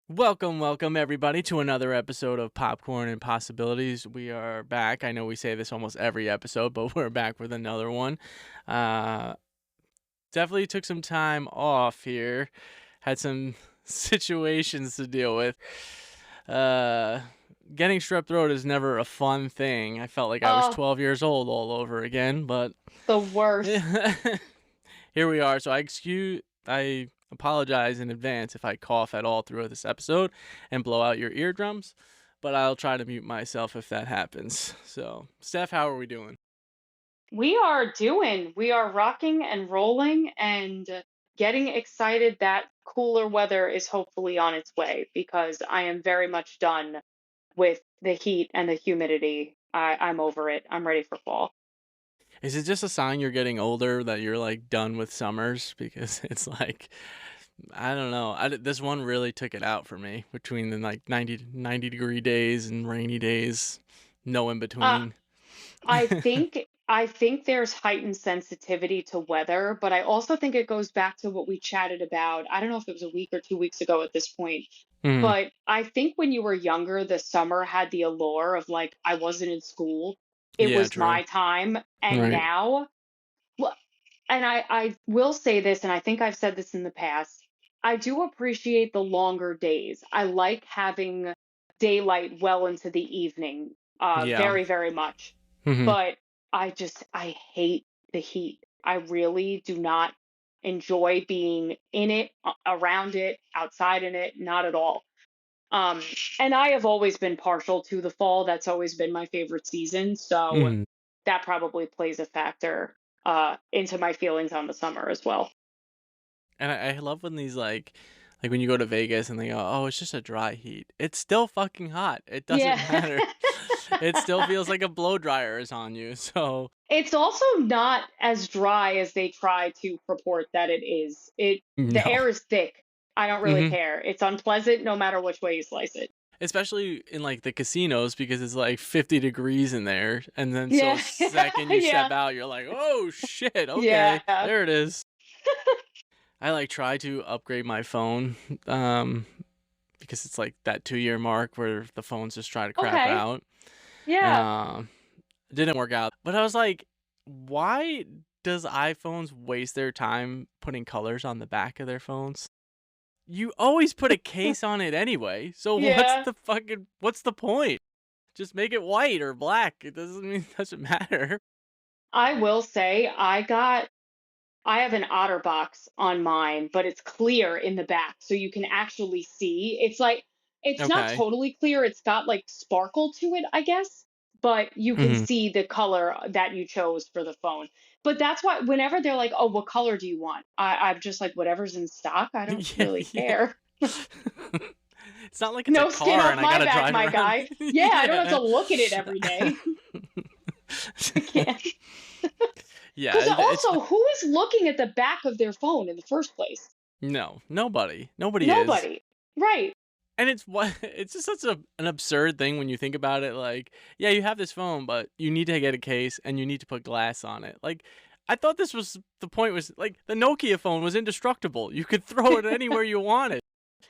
Welcome everybody to another episode of Popcorn and Possibilities. We are back. I know we say this almost every episode, but we're back with another one. Uh, Definitely took some time off here. Had some situations to deal with. Uh, Getting strep throat is never a fun thing. I felt like I was Oh, 12 years old all over again, but the worst. here we are. So I apologize in advance if I cough at all throughout this episode and blow out your eardrums, but I'll try to mute myself if that happens. So, Steph, how are we doing? We are rocking and rolling and getting excited that cooler weather is hopefully on its way because I am very much done with the heat and the humidity. I'm over it. I'm ready for fall. Is it just a sign you're getting older that you're like done with summers? Because it's like, I don't know. This one really took it out for me between the like 90 degree days and rainy days, no in Uh, between. I think there's heightened sensitivity to weather, but I also think it goes back to what we chatted about. I don't know if it was a week or 2 weeks ago at this point, Mm, but I think when you were younger, the summer had the allure of like I wasn't in school. It yeah, was true. my time. And Right. now, well, and I will say this, and I think I've said this in the past. I do appreciate the longer days. I like having daylight well into the evening, Yeah. very, very much. Hmm. But I hate the heat. I really do not enjoy being in it, around it, outside in it, not at all. Um, and I have always been partial to the fall. That's always been my favorite season. So Hmm. that probably plays a factor into my feelings on the summer as well. And I love when these like when you go to Vegas and they go, "Oh, it's just a dry heat." It's still fucking hot. It Yeah. doesn't matter. It still feels like a blow dryer is on you. So, It's also not as dry as they try to purport that it is. The no. air is thick. I don't really Hmm. care. It's unpleasant no matter which way you slice it. Especially in like the casinos because it's like 50 degrees in there, and then so Yeah. second you Yeah. step out, you're like, "Oh shit, okay, Yeah. there it is." I like try to upgrade my phone, um, because it's like that 2 year mark where the phones just try to crap Okay. out. Yeah. Um, it didn't work out. But I was like, why does iPhones waste their time putting colors on the back of their phones? You always put a case on it anyway. So Yeah. what's the point? Just make it white or black. It doesn't matter. I will say I have an OtterBox on mine, but it's clear in the back, so you can actually see. It's like it's not Okay. totally clear. It's got like sparkle to it, I guess, but you can Hmm. see the color that you chose for the phone. But that's why whenever they're like, "Oh, what color do you want?" I'm just like, "Whatever's in stock. I don't Yeah, really yeah. care." It's not like it's a No skin car off and I my gotta back, drive my around. guy. Yeah, I don't have to Yeah. look at it every day. I can't. Yeah, Because it's also, who is looking at the back of their phone in the first place? no, nobody is. Nobody. Right. And it's what it's just such an absurd thing when you think about it. Like, yeah, you have this phone, but you need to get a case and you need to put glass on it. Like, I thought this was the point was like the Nokia phone was indestructible. You could throw it anywhere you wanted.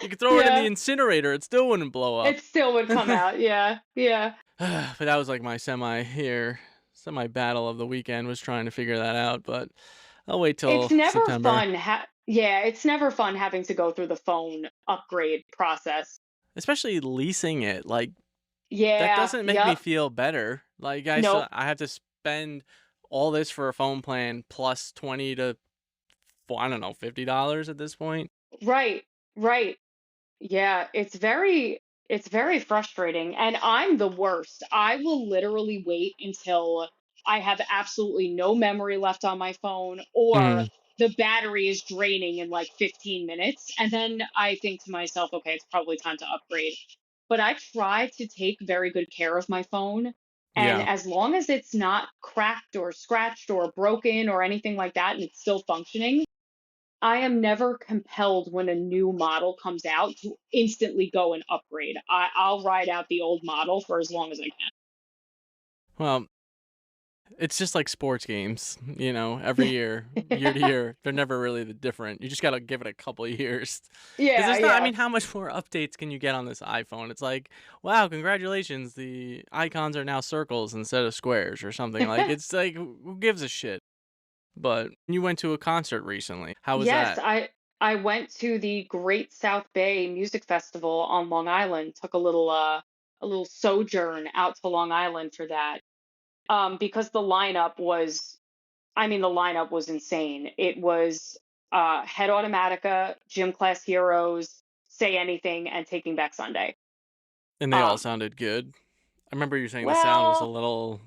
You could throw it in the Yeah. incinerator; it still wouldn't blow up. It still would come out. Yeah. Yeah. But that was like my semi battle of the weekend was trying to figure that out. But I'll wait It's till never September, fun. Yeah, it's never fun having to go through the phone upgrade process. especially leasing it. Like that Yeah. doesn't make me Yep. feel better. Like Nope. I have to spend all this for a phone plan plus 20 to I don't know, $50 at this point. Right. Right. Yeah. It's very frustrating. And I'm the worst. I will literally wait until I have absolutely no memory left on my phone or Mhm. the battery is draining in like 15 minutes. And then I think to myself, okay, it's probably time to upgrade. But I try to take very good care of my phone. And Yeah. as long as it's not cracked or scratched or broken or anything like that, and it's still functioning, I am never compelled when a new model comes out to instantly go and upgrade. I'll ride out the old model for as long as I can. Well, It's just like sports games, you know, every year, year to year, they're never really different. You just gotta give it a couple of years, because Yeah, there's not. I yeah. mean, how much more updates can you get on this iPhone? It's like, wow, congratulations, the icons are now circles instead of squares or something. Like, it's like, who gives a shit? But you went to a concert recently. How was Yes, that? I went to the Great South Bay Music Festival on Long Island. Took a little sojourn out to Long Island for that. Because the lineup was, I mean, the lineup was insane. It was Head Automatica, Gym Class Heroes, Say Anything, and Taking Back Sunday. And they all Um, sounded good. I remember you saying the sound was a well, little,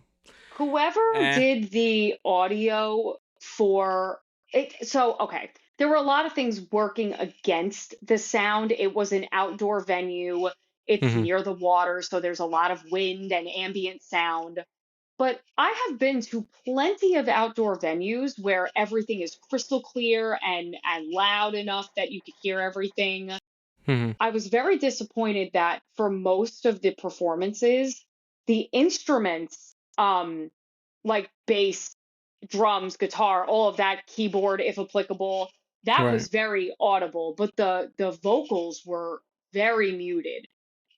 whoever eh. did the audio for it, so okay, there were a lot of things working against the sound. It was an outdoor venue, it's Hmm. near the water, so there's a lot of wind and ambient sound. But I have been to plenty of outdoor venues where everything is crystal clear and loud enough that you could hear everything. Hmm. I was very disappointed that for most of the performances, the instruments, like bass, drums, guitar, all of that, keyboard, if applicable, that Right. was very audible, but the vocals were very muted,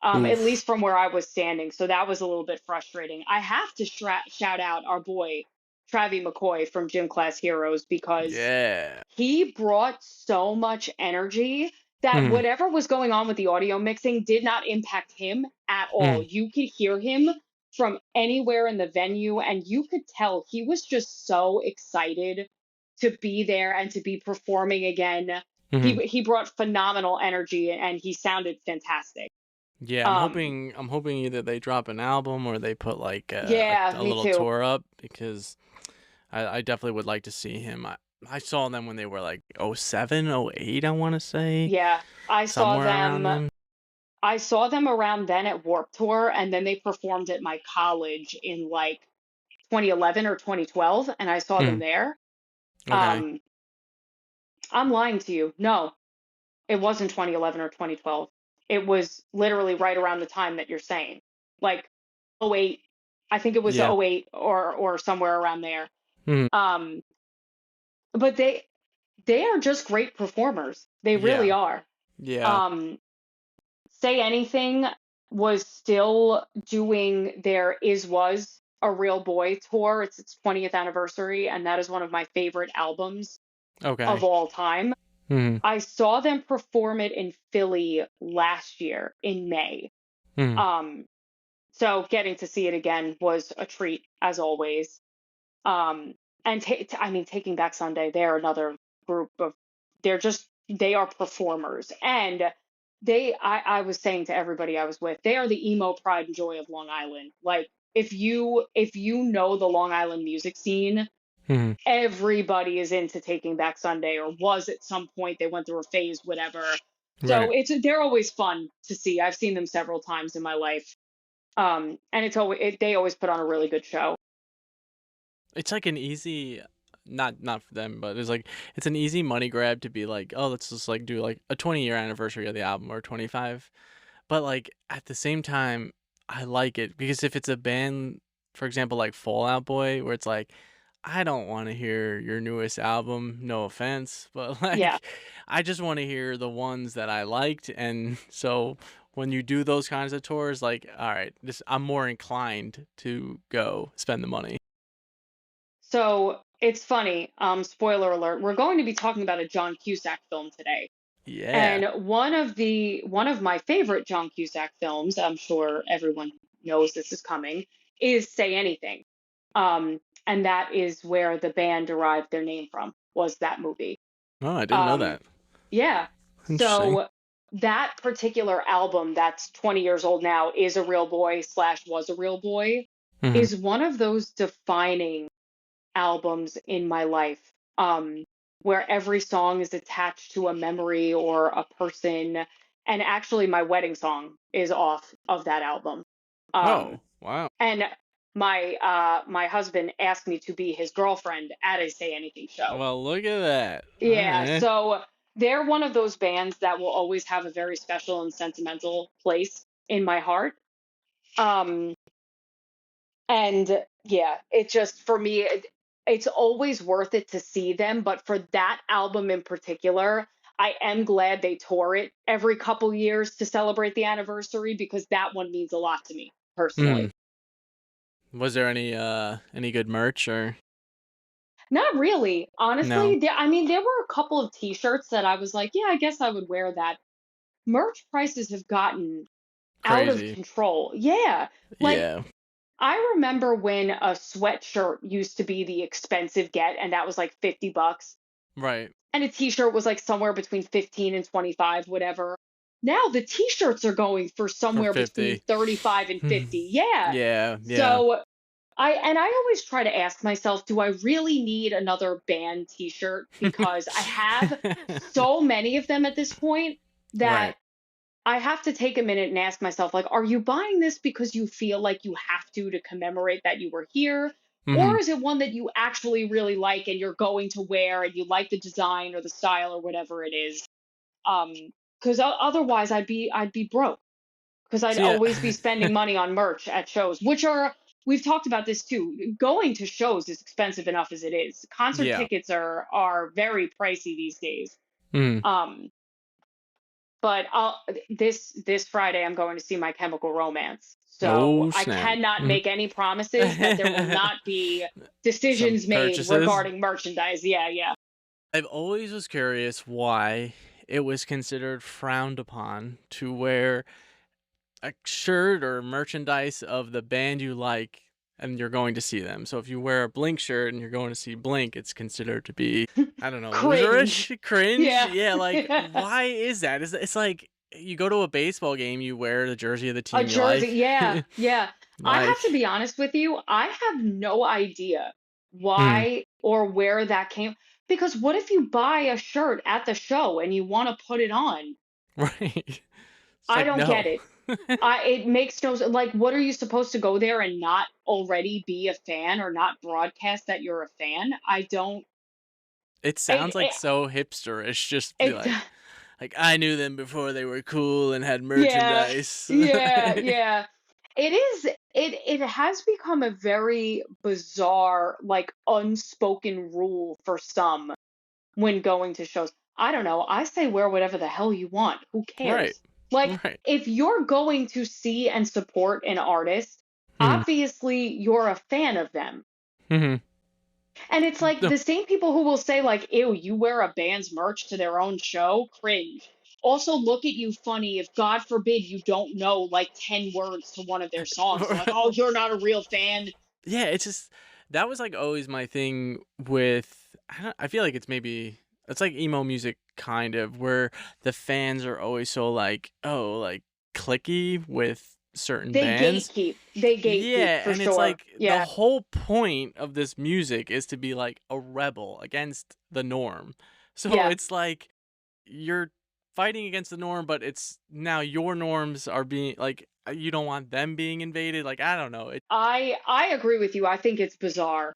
at Oof. least from where I was standing. So that was a little bit frustrating. I have to shout out our boy Travis McCoy from Gym Class Heroes because Yeah. he brought so much energy that Hmm. whatever was going on with the audio mixing did not impact him at all. Hmm. You could hear him from anywhere in the venue, and you could tell he was just so excited to be there and to be performing again. He Hmm. he brought phenomenal energy and he sounded fantastic. Yeah, I'm Um, hoping I'm hoping either they drop an album or they put like yeah, a me little too. tour up, because I definitely would like to see him. I saw them when they were like '07, '08, I want to say, Yeah, somewhere around then. I saw them around then at Warp Tour, and then they performed at my college in like 2011 or 2012, and I saw them Hmm. there. Okay. Um, I'm lying to you. No, it wasn't 2011 or 2012. It was literally right around the time that you're saying, like '08. I think it was Yeah. '08 or somewhere around there. Hmm. Um, but they are just great performers. They really Yeah. are. Yeah. Um, Say Anything was still doing their Is Was a Real Boy tour. It's its 20th anniversary, and that is one of my favorite albums of Okay. all time. Hmm. I saw them perform it in Philly last year in May. Hmm. Um, so getting to see it again was a treat as always. Um, and I mean, Taking Back Sunday, they're another group of, they are performers. And I was saying to everybody I was with, they are the emo pride and joy of Long Island. Like, if you know the Long Island music scene, Hmm. everybody is into Taking Back Sunday or was at some point. They went through a phase, whatever. So Right. they're always fun to see. I've seen them several times in my life. And they always put on a really good show. It's like an easy, not for them, but it's like it's an easy money grab to be like, oh, let's just like do like a 20-year anniversary of the album or 25. But like at the same time, I like it because if it's a band, for example, like Fall Out Boy, where it's like, I don't want to hear your newest album, no offense, but Yeah. like, I just want to hear the ones that I liked. And so when you do those kinds of tours, like, all right, this I'm more inclined to go spend the money. So it's funny. Spoiler alert. We're going to be talking about a John Cusack film today. Yeah. And one of my favorite John Cusack films, I'm sure everyone knows this is coming, is Say Anything. And that is where the band derived their name from, was that movie. Oh, I didn't know Um, that. yeah. Interesting. So that particular album that's 20 years old now, Is a Real Boy slash Was a Real Boy, Hmm. is one of those defining albums in my life, where every song is attached to a memory or a person. And actually, my wedding song is off of that album. Um, Oh, wow. and my husband asked me to be his girlfriend at a Say Anything show. Well, look at that. All Yeah, right. so they're one of those bands that will always have a very special and sentimental place in my heart. Um, and yeah, it just for me, it's always worth it to see them. But for that album in particular, I am glad they tour it every couple years to celebrate the anniversary because that one means a lot to me Mm. personally. Was there any good merch or Not really, no? honestly. I mean, there were a couple of T-shirts that I was like, yeah, I guess I would wear that. Merch prices have gotten out of Crazy. control. Yeah, like Yeah. I remember when a sweatshirt used to be the expensive get, and that was like $50. Right. And a t-shirt was like somewhere between 15 and 25, whatever. Now the t-shirts are going for For somewhere between 50. 35 and 50. Yeah. Yeah, yeah. So I always try to ask myself, do I really need another band t-shirt? Because I have so many of them at this point that Right. I have to take a minute and ask myself, like, are you buying this because you feel like you have to commemorate that you were here? Or Mhm. is it one that you actually really like and you're going to wear and you like the design or the style or whatever it is? Um, because otherwise I'd be broke because I'd See, always be spending money on merch at shows, which are we've talked about this too. Going to shows is expensive enough as it is. Concert yeah. tickets are very pricey these days. Mhm. Um, but this Friday I'm going to see My Chemical Romance. So Oh, I snap. cannot Mhm. make any promises that there will not be Some decisions made purchases. regarding merchandise. Yeah, yeah. I've always was curious why it was considered frowned upon to wear a shirt or merchandise of the band you like and you're going to see them. So if you wear a Blink shirt and you're going to see Blink, it's considered to be, I don't know, Cringe. loserish, cringe. Yeah. Yeah, like why is that? It's like you go to a baseball game, you wear the jersey of the A team you jersey. like. Yeah, yeah. I have to Like, be honest with you. I have no idea hmm, why or where that came. Because what if you buy a shirt at the show and you want to put it on? right. It's I like don't get no. it. It makes no like. What are you supposed to go there and not already be a fan or not broadcast that you're a fan? I don't. It It sounds like it, so hipsterish just be it like I knew them before they were cool and had yeah, merchandise. yeah, yeah. It is. It has become a very bizarre, like unspoken rule for some when going to shows. I don't know. I say wear whatever the hell you want. Who Right. cares? Like, Right. if you're going to see and support an artist, Mhm. obviously you're a fan of them. Mhm. And it's like No. the same people who will say, like, ew, you wear a band's merch to their own show, cringe. Also, look at you funny if, God forbid, you don't know like 10 words to one of their songs. They're like, oh, you're not a real fan. Yeah, it's just that was like always my thing with I feel like it's like emo music kind of where the fans are always so like, oh, like clicky with certain They bands. gatekeep. They gatekeep Yeah, for and it's sure. like the Yeah. whole point of this music is to be like a rebel against the norm. So Yeah. it's like you're fighting against the norm, but it's now your norms are being like you don't want them being invaded. Like I don't know. I agree with you. I think it's bizarre.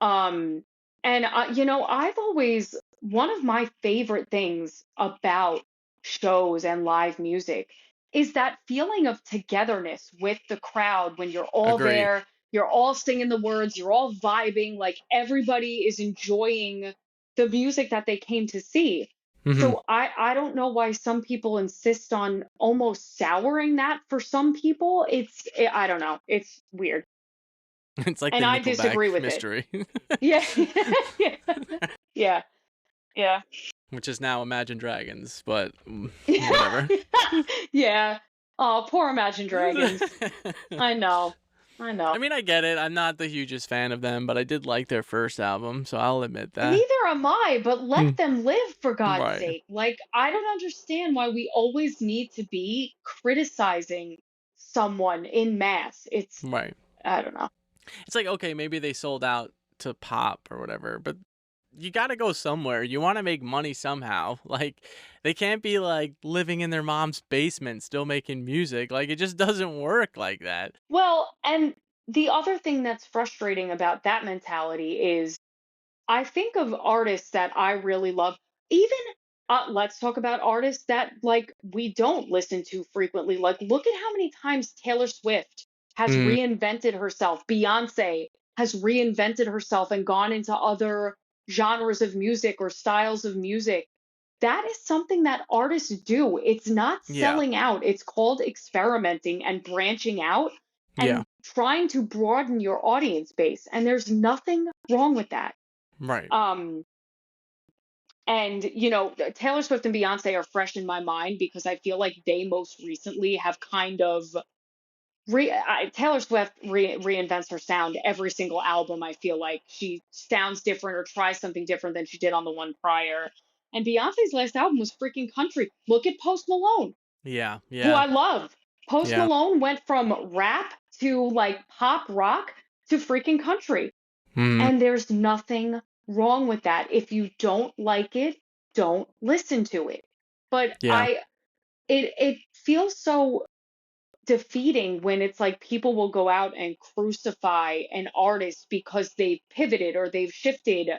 Um, and I've always one of my favorite things about shows and live music is that feeling of togetherness with the crowd when you're all Agree. there, you're all singing the words, you're all vibing, like everybody is enjoying the music that they came to see. Hmm. So I don't know why some people insist on almost souring that for some people. I don't know. It's weird. It's like the And I Nickelback disagree with it. mystery, Yeah. Yeah. Yeah. Yeah. which is now Imagine Dragons, but Yeah. whatever. Yeah. Oh, poor Imagine Dragons. I know. I know. I mean, I get it. I'm not the hugest fan of them, but I did like their first album, so I'll admit that. Neither am I, but Hmm. let them live for God's Right. sake. Like, I don't understand why we always need to be criticizing someone in mass. Right. I don't know. It's like, okay, maybe they sold out to pop or whatever, but you got to go somewhere. You want to make money somehow. Like, they can't be like living in their mom's basement still making music. Like, it just doesn't work like that. Well, and the other thing that's frustrating about that mentality is I think of artists that I really love. Even let's talk about artists that like we don't listen to frequently. Like look at how many times Taylor Swift has Mm, reinvented herself. Beyonce has reinvented herself and gone into other genres of music or styles of music. That is something that artists do. It's not Yeah. selling out. It's called experimenting and branching out Yeah. and trying to broaden your audience base. And there's nothing wrong with that. Right. Um, and Taylor Swift and Beyonce are fresh in my mind because I feel like they most recently have kind of Taylor Swift reinvents her sound every single album. I feel like she sounds different or tries something different than she did on the one prior. And Beyonce's last album was freaking country. Look at Post Malone, Yeah. who Yeah. I love. Post Yeah. Malone went from rap to like pop rock to freaking country. Hmm. And there's nothing wrong with that. If you don't like it, don't listen to it. But Yeah. it feels so defeating when it's like people will go out and crucify an artist because they've pivoted or they've shifted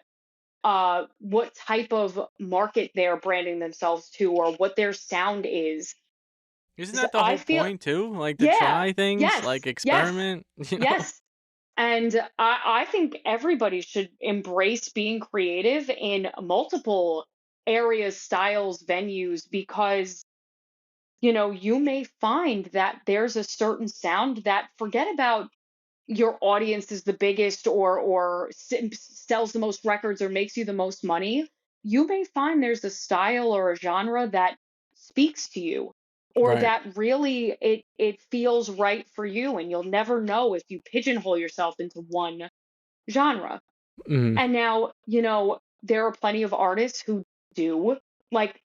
what type of market they're branding themselves to or what their sound is. Isn't So that the I whole feel, point too? Like to yeah, try things, yes, like yes, experiment, yes. And I think everybody should embrace being creative in multiple areas, styles, venues, because you may find that there's a certain sound that, forget about your audience is the biggest or sells the most records or makes you the most money. You may find there's a style or a genre that speaks to you or Right. that really it feels right for you, and you'll never know if you pigeonhole yourself into one genre. Mm. And now, there are plenty of artists who do, like,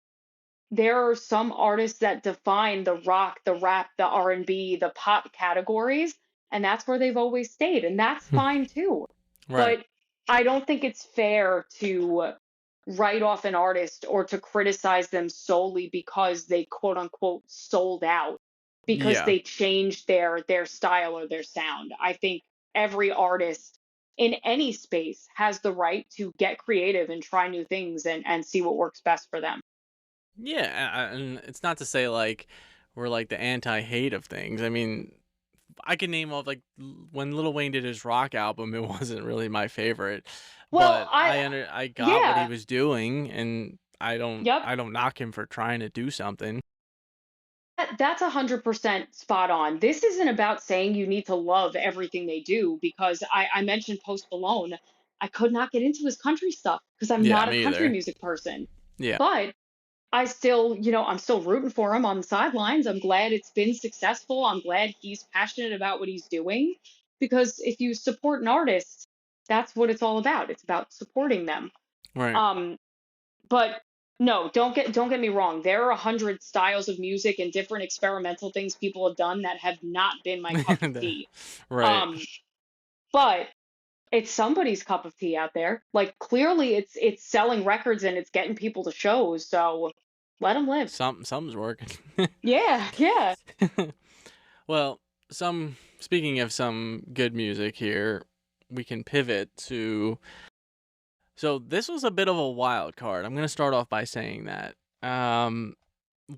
there are some artists that define the rock, the rap, the R&B, the pop categories, and that's where they've always stayed, and that's fine too. Right. But I don't think it's fair to write off an artist or to criticize them solely because they quote unquote sold out because Yeah. they changed their style or their sound. I think every artist in any space has the right to get creative and try new things and see what works best for them. Yeah, and it's not to say like we're like the anti-hate of things. I mean, I can name off like when Lil Wayne did his rock album, it wasn't really my favorite, Well, but I got what he yeah, was doing, and yep. I don't knock him for trying to do something. That's 100% spot on. This isn't about saying you need to love everything they do because I mentioned Post Malone. I could not get into his country stuff because I'm Yeah, not a me country either. music person. Yeah. But I'm still rooting for him on the sidelines. I'm glad it's been successful. I'm glad he's passionate about what he's doing because if you support an artist, that's what it's all about. It's about supporting them. Right. Um, but no, don't get me wrong. There are 100 styles of music and different experimental things people have done that have not been my cup of tea. Right. Um, but it's somebody's cup of tea out there. Like, clearly it's selling records and it's getting people to shows, so let them live. Something's working. Yeah, yeah. Well, speaking of some good music here, we can pivot to. So this was a bit of a wild card. I'm gonna start off by saying that.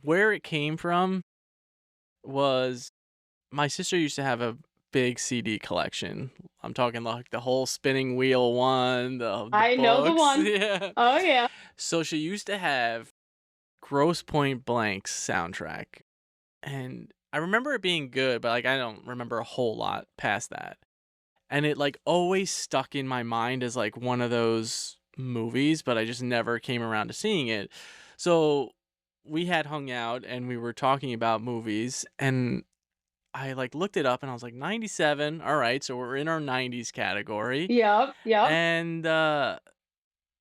Where it came from was my sister used to have a big CD collection. I'm talking like the whole spinning wheel one, the I know the books, one. yeah. Oh yeah. So she used to have Grosse Pointe Blank's soundtrack, and I remember it being good, but like I don't remember a whole lot past that. And it like always stuck in my mind as like one of those movies, but I just never came around to seeing it. So we had hung out and we were talking about movies, and I like looked it up and I was like 97. All right, so we're in our 90s category. Yep, yep. And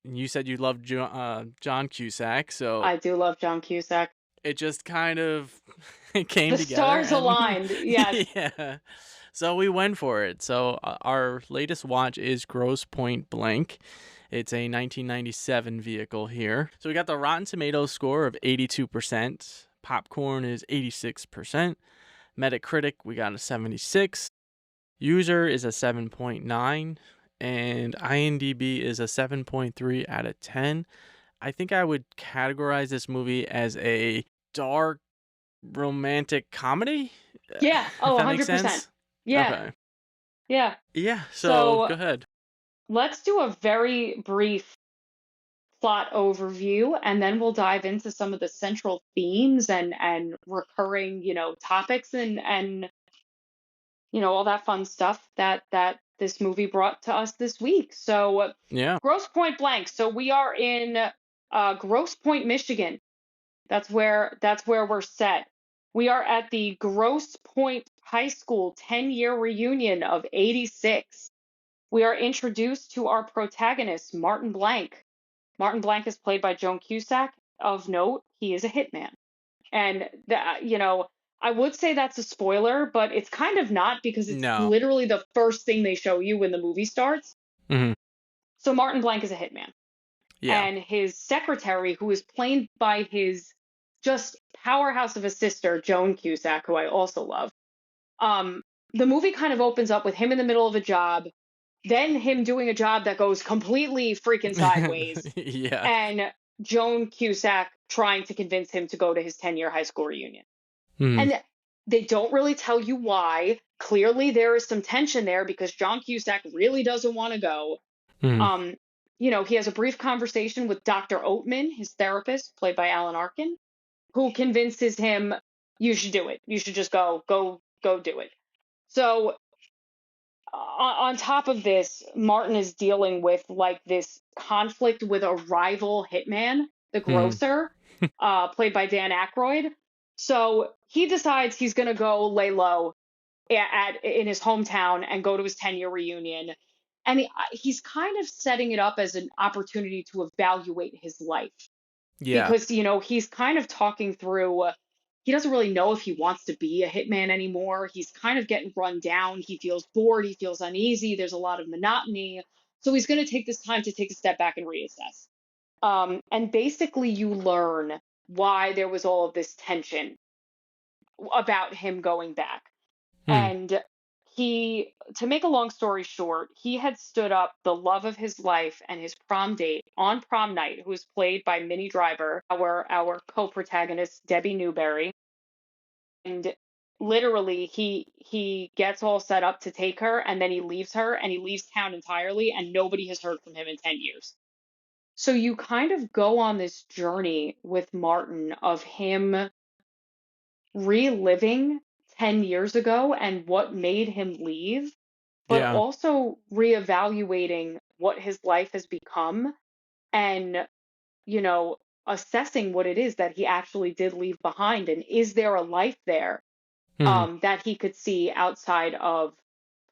you said you loved John Cusack, so I do love John Cusack. it just kind of it came The together stars and aligned. Yes. yeah. So we went for it. So our latest watch is Grosse Pointe Blank. It's a 1997 vehicle here. So we got the Rotten Tomatoes score of 82%. Popcorn is 86%. Metacritic, we got a 76. User is a 7.9. And IMDb is a 7.3 out of 10. I think I would categorize this movie as a dark romantic comedy, Yeah. if Oh, that makes 100%. sense. Yeah. Okay. Yeah. Yeah, so So go ahead. let's do a very brief plot overview, and then we'll dive into some of the central themes and recurring, topics and all that fun stuff that this movie brought to us this week. So, Yeah. Grosse Pointe Blank. So we are in Grosse Pointe, Michigan. That's where we're set. We are at the Grosse Pointe High School 10-year reunion of '86. We are introduced to our protagonist, Martin Blank. Martin Blank is played by Joan Cusack. Of note, he is a hitman. And I would say that's a spoiler, but it's kind of not because it's No. literally the first thing they show you when the movie starts. Hmm. So Martin Blank is a hitman. Yeah. And his secretary, who is played by his just powerhouse of a sister, Joan Cusack, who I also love. Um, the movie kind of opens up with him in the middle of a job, then him doing a job that goes completely freaking sideways, Yeah. and Joan Cusack trying to convince him to go to his 10-year high school reunion. Hmm. And they don't really tell you why. Clearly, there is some tension there because John Cusack really doesn't want to go. Hmm. Um, he has a brief conversation with Dr. Oatman, his therapist, played by Alan Arkin, who convinces him, you should do it. You should just go do it. So on top of this, Martin is dealing with like this conflict with a rival hitman, the Hmm. grocer, played by Dan Aykroyd. So he decides he's gonna go lay low in his hometown and go to his 10-year reunion. And he's kind of setting it up as an opportunity to evaluate his life Yeah. because he's kind of talking through he doesn't really know if he wants to be a hitman anymore. He's kind of getting run down. He feels bored, he feels uneasy, there's a lot of monotony. So he's going to take this time to take a step back and reassess. And basically you learn why there was all of this tension about him going back. Hmm. And to make a long story short, he had stood up the love of his life and his prom date on prom night, who was played by Minnie Driver, our co-protagonist Debbie Newberry. And literally, he gets all set up to take her, and then he leaves her, and he leaves town entirely, and nobody has heard from him in 10 years. So you kind of go on this journey with Martin of him reliving 10 years ago and what made him leave, but Yeah. also reevaluating what his life has become and, you know, assessing what it is that he actually did leave behind. And is there a life there Hmm. that he could see outside of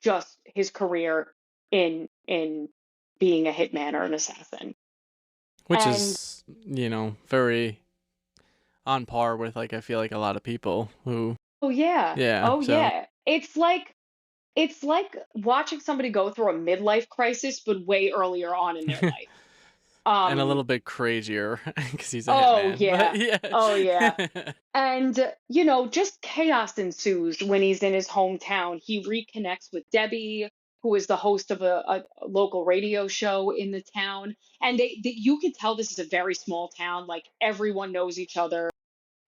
just his career in being a hitman or an assassin? Which And is, very on par with like I feel like a lot of people who oh yeah, yeah, oh so yeah. It's like watching somebody go through a midlife crisis, but way earlier on in their life. and a Um, little bit crazier because he's a oh hitman. But yeah. Oh yeah. yeah. And just chaos ensues when he's in his hometown. He reconnects with Debbie, who is the host of a local radio show in the town. And you can tell this is a very small town. Like everyone knows each other.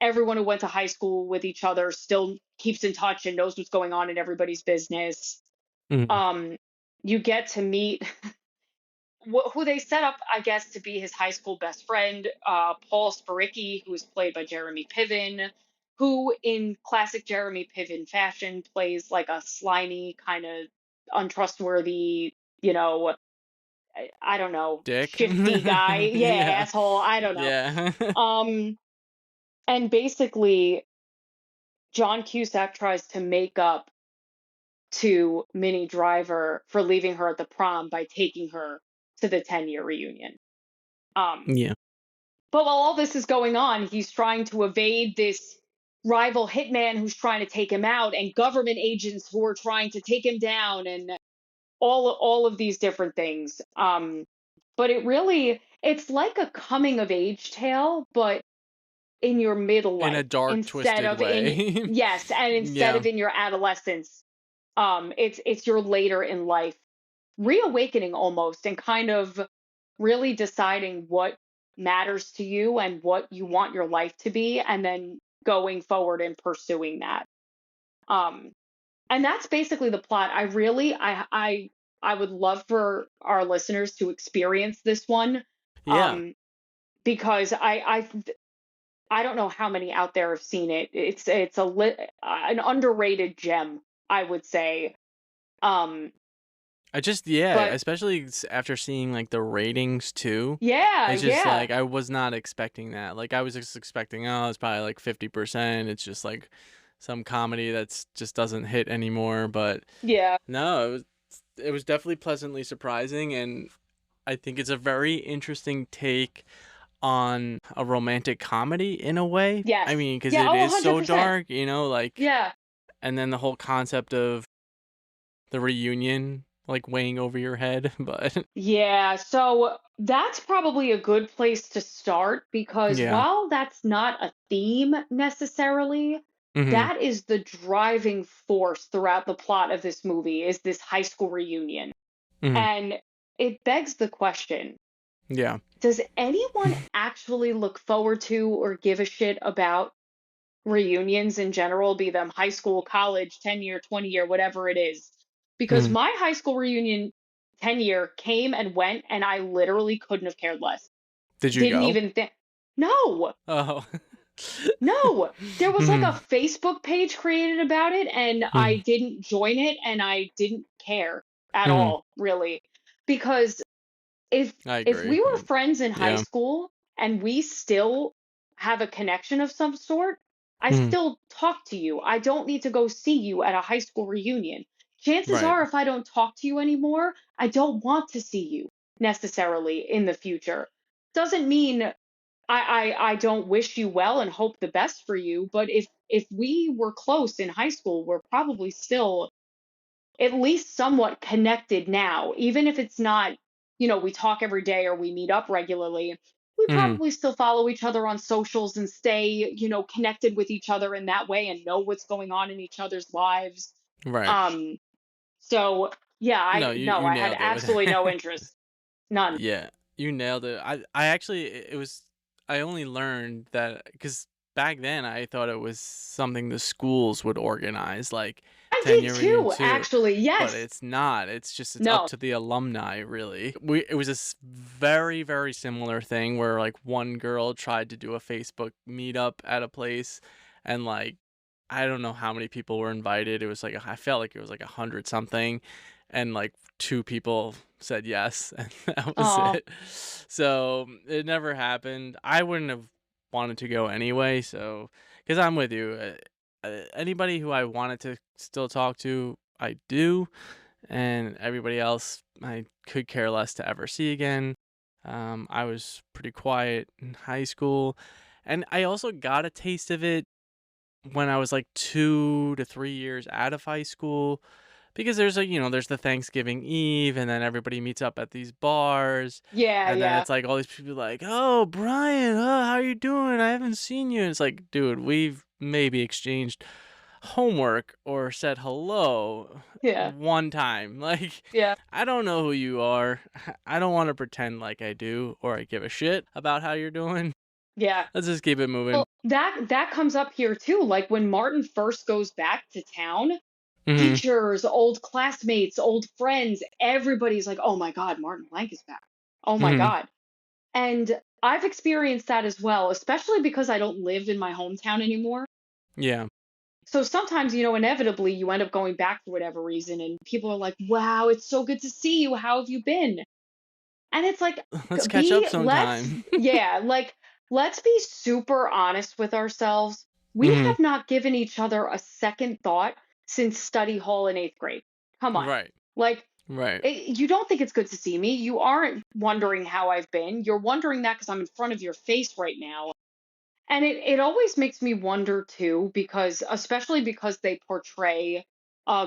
Everyone who went to high school with each other still keeps in touch and knows what's going on in everybody's business. Mhm. Um, you get to meet who they set up, I guess, to be his high school best friend, Paul Spiricki, who is played by Jeremy Piven, who, in classic Jeremy Piven fashion, plays like a slimy, kind of untrustworthy, you know, I don't know, Dick. shifty guy. Yeah, Yeah. asshole. I don't know. Yeah. Um, and basically, John Cusack tries to make up to Minnie Driver for leaving her at the prom by taking her to the 10-year reunion. Um, Yeah. But while all this is going on, he's trying to evade this rival hitman who's trying to take him out, and government agents who are trying to take him down, and all of these different things. But it's like a coming of age tale, but in your middle In a life dark, instead twisted of in way. yes, and instead Yeah. of in your adolescence. It's your later in life reawakening almost and kind of really deciding what matters to you and what you want your life to be and then going forward and pursuing that. Um And that's basically the plot. I would love for our listeners to experience this one, Yeah. um, because I don't know how many out there have seen it. An underrated gem, I would say. Um, Yeah, but especially after seeing like the ratings too. yeah, It's just yeah, like I was not expecting that. Like I was just expecting, oh, it's probably like 50%. It's just like some comedy that's just doesn't hit anymore. But yeah, no, it was definitely pleasantly surprising, and I think it's a very interesting take on a romantic comedy in a way. I yes, mean, because yeah. it Oh, is so 100%. dark, like, Yeah, and then the whole concept of the reunion like weighing over your head, but yeah. So that's probably a good place to start because yeah. while that's not a theme necessarily, Mhm. that is the driving force throughout the plot of this movie is this high school reunion. Mhm. And it begs the question, Yeah. does anyone actually look forward to or give a shit about reunions in general, be them high school, college, 10-year, 20-year, whatever it is? Because Mhm. my high school reunion 10-year came and went, and I literally couldn't have cared less. Did you Didn't go? even think. No, Oh. no. There was like a Mhm. Facebook page created about it, and I Mhm. didn't join it, and I didn't care at Mhm. all, really. Because if I if agree. we were friends in high Yeah. school and we still have a connection of some sort, I Mhm. still talk to you. I don't need to go see you at a high school reunion. Chances Right. are, if I don't talk to you anymore, I don't want to see you necessarily in the future. Doesn't mean I don't wish you well and hope the best for you, but if we were close in high school, we're probably still at least somewhat connected now, even if it's not, we talk every day or we meet up regularly. We Mhm. probably still follow each other on socials and stay, connected with each other in that way and know what's going on in each other's lives. Right. Um, so yeah, No, you I had nailed it with absolutely no that. interest. None. Yeah, you nailed it. I actually it was I only learned that because back then I thought it was something the schools would organize, like I did 10-year reunion too, too, actually. but Yes. it's not. It's up No. to the alumni really. It was a very very similar thing where like one girl tried to do a Facebook meetup at a place, and like I don't know how many people were invited. It was like I felt like it was like 100 something, and like two people said yes, and that was Oh, it. So it never happened. I wouldn't have wanted to go anyway. So because I'm with you, anybody who I wanted to still talk to, I do, and everybody else I could care less to ever see again. I was pretty quiet in high school, and I also got a taste of it when I was like 2 to 3 years out of high school, because there's the Thanksgiving Eve, and then everybody meets up at these bars, yeah, and then yeah, it's like all these people like, "Oh, Brian, how you doing? I haven't seen you." And it's like, dude, we've maybe exchanged homework or said hello yeah, one time. Like, yeah, I don't know who you are. I don't want to pretend like I do or I give a shit about how you're doing. yeah. Let's just keep it moving. Well, that comes up here too. Like when Martin first goes back to town, Mhm. teachers, old classmates, old friends, everybody's like, "Oh my God, Martin Blank is back. Oh my Mhm. God." And I've experienced that as well, especially because I don't live in my hometown anymore. Yeah. So sometimes, inevitably you end up going back for whatever reason, and people are like, "Wow, it's so good to see you. How have you been?" And it's like, Let's catch up sometime. yeah, like, let's be super honest with ourselves. We Mhm. have not given each other a second thought since study hall in eighth grade. Come on. Right. Like, Right. you don't think it's good to see me. You aren't wondering how I've been. You're wondering that because I'm in front of your face right now. And it always makes me wonder too, because especially because they portray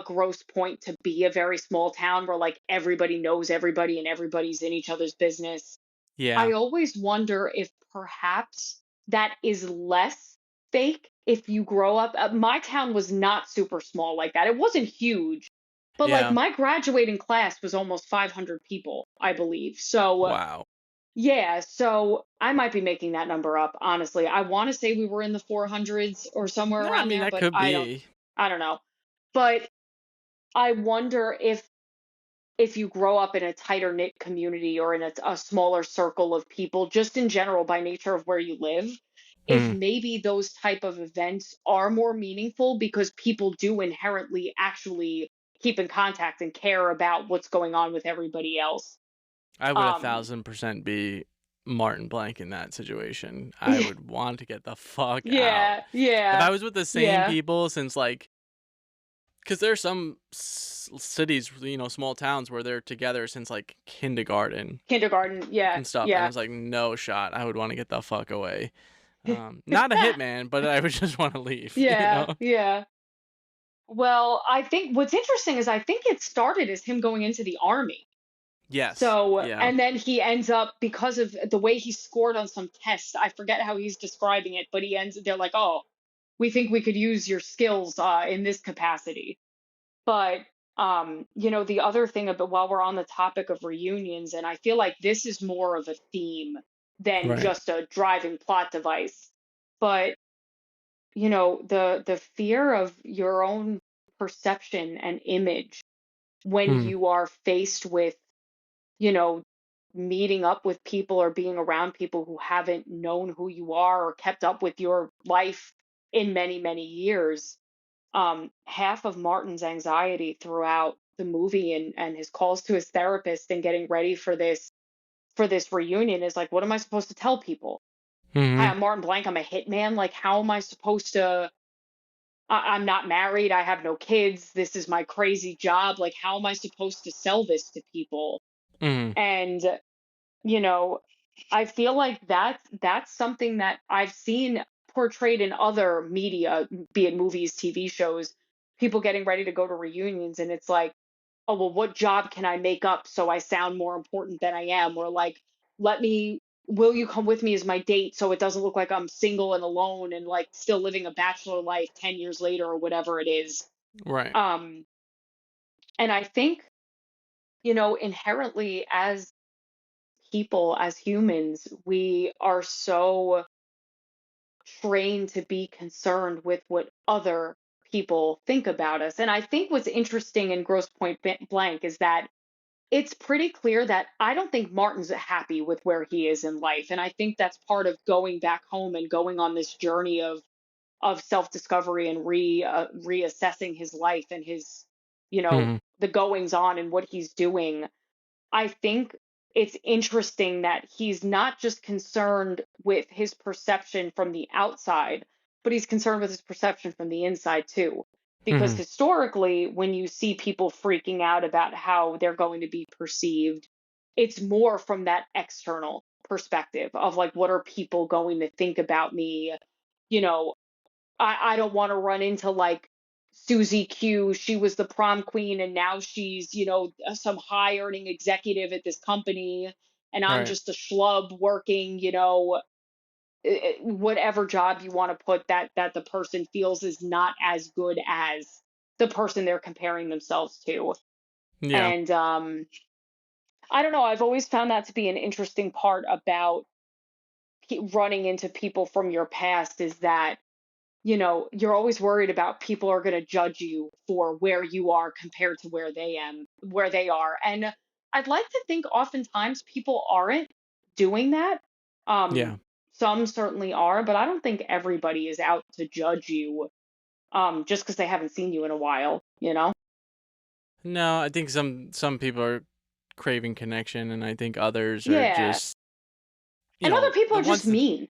Grosse Pointe to be a very small town where like everybody knows everybody and everybody's in each other's business. Yeah. I always wonder if perhaps that is less fake if you grow up. My town was not super small like that. It wasn't huge, but like Yeah. my graduating class was almost 500 people, I believe. So, Wow. yeah, so I might be making that number up, honestly. I want to say we were in the 400s or somewhere No, I around mean there, that but could be. I don't know. But I wonder if you grow up in a tighter knit community or in a smaller circle of people, just in general by nature of where you live, if Hmm. maybe those type of events are more meaningful because people do inherently actually keep in contact and care about what's going on with everybody else. I would a Um, thousand percent be Martin Blank in that situation. I would want to get the fuck out. yeah, If I yeah, was with the same yeah. people since like, because there's some cities, small towns where they're together since like kindergarten Kindergarten, yeah, and stuff, and yeah. it's like no shot. I would want to get the fuck away. Not a hitman, but I would just want to leave. Yeah, yeah. Well, I think what's interesting is I think it started as him going into the army. Yes. So, Yeah. and then he ends up because of the way he scored on some test. I forget how he's describing it, but they're like, "Oh, we think we could use your skills in this capacity." But the other thing about while we're on the topic of reunions, and I feel like this is more of a theme than Right. just a driving plot device. But the fear of your own perception and image when Hmm. you are faced with you know meeting up with people or being around people who haven't known who you are or kept up with your life in many many years. Half of Martin's anxiety throughout the movie and his calls to his therapist and getting ready for this reunion is like, what am I supposed to tell people? Hi, Hmm. I'm Martin Blank, I'm a hitman. Like, how am I supposed to I'm not married. I have no kids. This is my crazy job. Like, how am I supposed to sell this to people? Hmm. And, you know, I feel like that's something that I've seen portrayed in other media, be it movies, TV shows, people getting ready to go to reunions. And it's like, oh, well, what job can I make up so I sound more important than I am? Or like, will you come with me as my date so it doesn't look like I'm single and alone and like still living a bachelor life 10 years later or whatever it is. Right. Um, and I think, inherently as people, as humans, we are so trained to be concerned with what other people think about us. And I think what's interesting in Grosse Pointe Blank is that it's pretty clear that I don't think Martin's happy with where he is in life. And I think that's part of going back home and going on this journey of self-discovery and reassessing his life and his, Hmm. the goings on and what he's doing. I think it's interesting that he's not just concerned with his perception from the outside, but he's concerned with his perception from the inside too. Because Hmm. historically, when you see people freaking out about how they're going to be perceived, it's more from that external perspective of like, what are people going to think about me? You know, I don't want to run into like Susie Q. She was the prom queen and now she's, some high earning executive at this company. And I'm Right. just a schlub working, whatever job you want to put that the person feels is not as good as the person they're comparing themselves to. Yeah. And I don't know. I've always found that to be an interesting part about running into people from your past is that you're always worried about people are going to judge you for where you are compared to where they are. And I'd like to think oftentimes people aren't doing that. Yeah. Some certainly are, but I don't think everybody is out to judge you just because they haven't seen you in a while. No, I think some people are craving connection, and I think others are Yeah. just, And other people the are just ones. mean.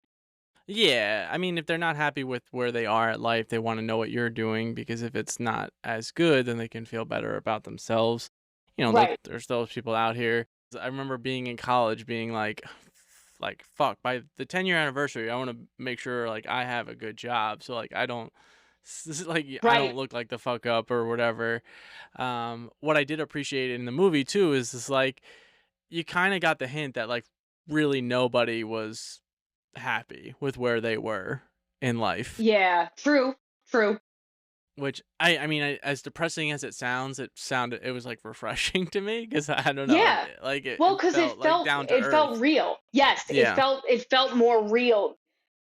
Yeah, I mean, if they're not happy with where they are at life, they want to know what you're doing because if it's not as good, then they can feel better about themselves. Right. There's those people out here. I remember being in college, being like fuck, by the 10-year anniversary, I want to make sure like I have a good job, so like I don't, like I Right. don't look like the fuck up or whatever. What I did appreciate in the movie too is like you kind of got the hint that like really nobody was happy with where they were in life. Yeah. True. True. Which as depressing as it was like refreshing to me because I don't know, Yeah. Well, it because felt like down to it felt earth. real. Yes, Yeah, it felt more real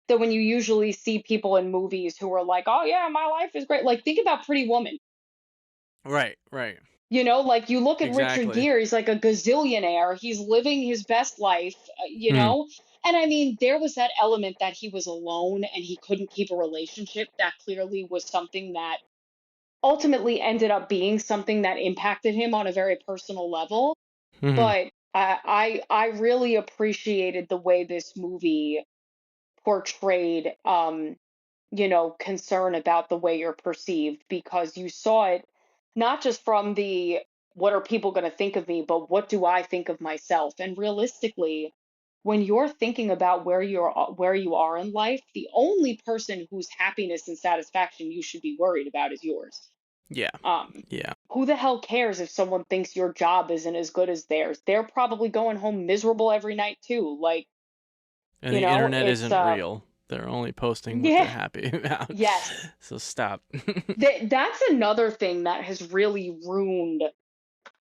than when you usually see people in movies who are like, "Oh yeah, my life is great." Like think about Pretty Woman. Right, right. You know, like you look at Richard Exactly. Gere, he's like a gazillionaire. He's living his best life, you Mhm. know? And I mean, there was that element that he was alone and he couldn't keep a relationship. That clearly was something that ultimately ended up being something that impacted him on a very personal level. Mhm. But I really appreciated the way this movie portrayed concern about the way you're perceived, because you saw it not just from the what are people going to think of me, but what do I think of myself? And realistically, when you're thinking about where you are in life, the only person whose happiness and satisfaction you should be worried about is yours. Yeah. Um, Yeah. who the hell cares if someone thinks your job isn't as good as theirs? They're probably going home miserable every night too. Like, And the internet it's isn't real. They're only posting what they're yeah, happy about. yes. So stop. That's another thing that has really ruined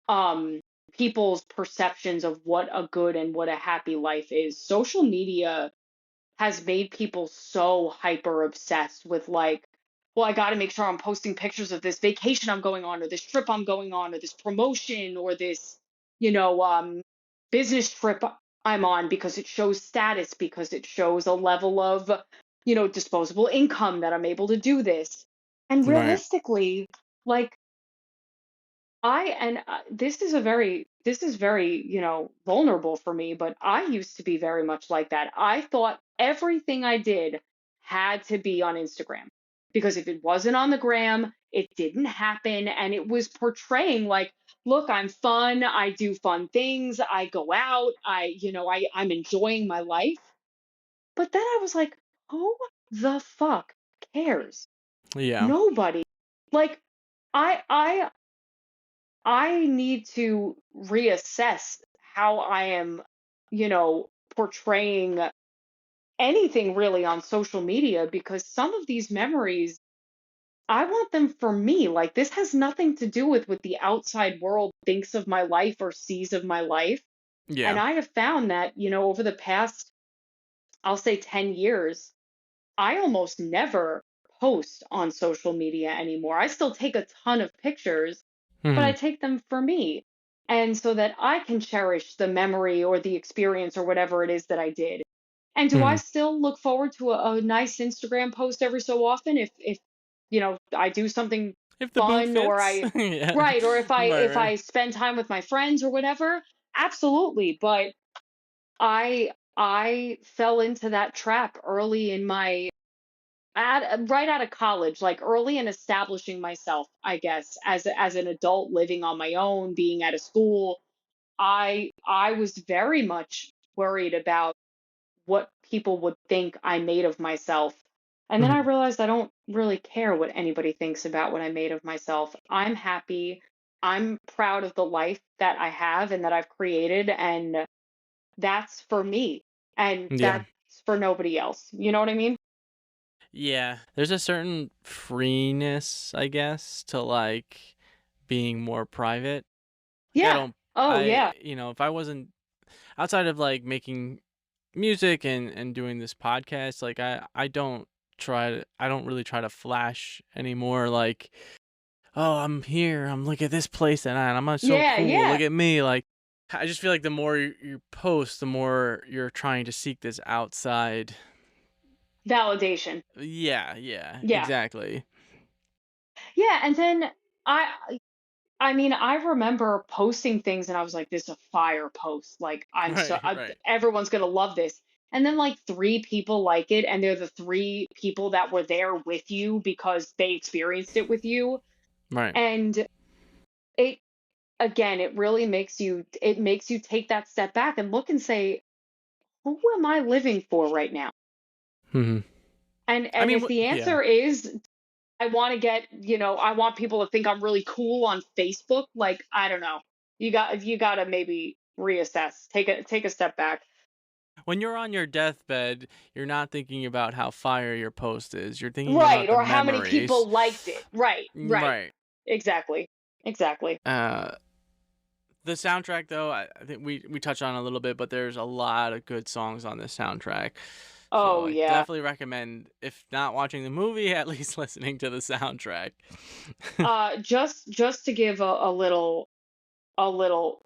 um people's perceptions of what a good and what a happy life is. Social media has made people so hyper obsessed with, like, well, I got to make sure I'm posting pictures of this vacation I'm going on, or this trip I'm going on, or this promotion, or this, you know, business trip I'm on, because it shows status, because it shows a level of, disposable income that I'm able to do this. And Right. realistically, like, this is very, vulnerable for me, but I used to be very much like that. I thought everything I did had to be on Instagram, because if it wasn't on the gram, it didn't happen. And it was portraying like, look, I'm fun, I do fun things, I go out, I'm enjoying my life. But then I was like, who the fuck cares? Yeah. Nobody. Like, I I need to reassess how I am, portraying anything really on social media, because some of these memories, I want them for me. Like, this has nothing to do with what the outside world thinks of my life or sees of my life. And Yeah. I have found that, over the past, I'll say 10 years, I almost never post on social media anymore. I still take a ton of pictures, but I Mhm. take them for me. And so that I can cherish the memory or the experience or whatever it is that I did. And do I Mhm. still look forward to a nice Instagram post every so often, if I do something If the boot fun, or fits. Yeah. right, or if I Right, if right. I spend time with my friends or whatever? Absolutely. But I fell into that trap early in my right out of college, like early in establishing myself, I guess, as an adult living on my own, being at a school. I was very much worried about what people would think I made of myself. And then I Mhm. realized I don't really care what anybody thinks about what I made of myself. I'm happy. I'm proud of the life that I have and that I've created, and that's for me. And Yeah. that's for nobody else. You know what I mean? Yeah. There's a certain freeness, I guess, to like being more private. Like I Yeah. don't Oh, yeah. if I wasn't outside of like making music and doing this podcast, like I don't really try to flash anymore, like, oh, I'm here, I'm look at this place and I'm so Yeah, cool, yeah. look at me. Like I just feel like the more you post, the more you're trying to seek this outside. Validation. Yeah, yeah, Yeah. exactly. Yeah, and then I mean, I remember posting things and I was like, this is a fire post. Like, Right, right. everyone's going to love this. And then like three people like it, and they're the three people that were there with you because they experienced it with you. Right. And it again, it makes you take that step back and look and say, who am I living for right now? Mhm. I And mean, if the yeah. answer is I want to get, I want people to think I'm really cool on Facebook. Like, I don't know. You got to maybe reassess. Take a step back. When you're on your deathbed, you're not thinking about how fire your post is. You're thinking Right, about the or how many memories. people liked it. Right, right. Right. Exactly. Exactly. Uh, the soundtrack, though, I think we touched on it a little bit, but there's a lot of good songs on this soundtrack. So Oh I yeah. definitely recommend, if not watching the movie, at least listening to the soundtrack. Just to give a little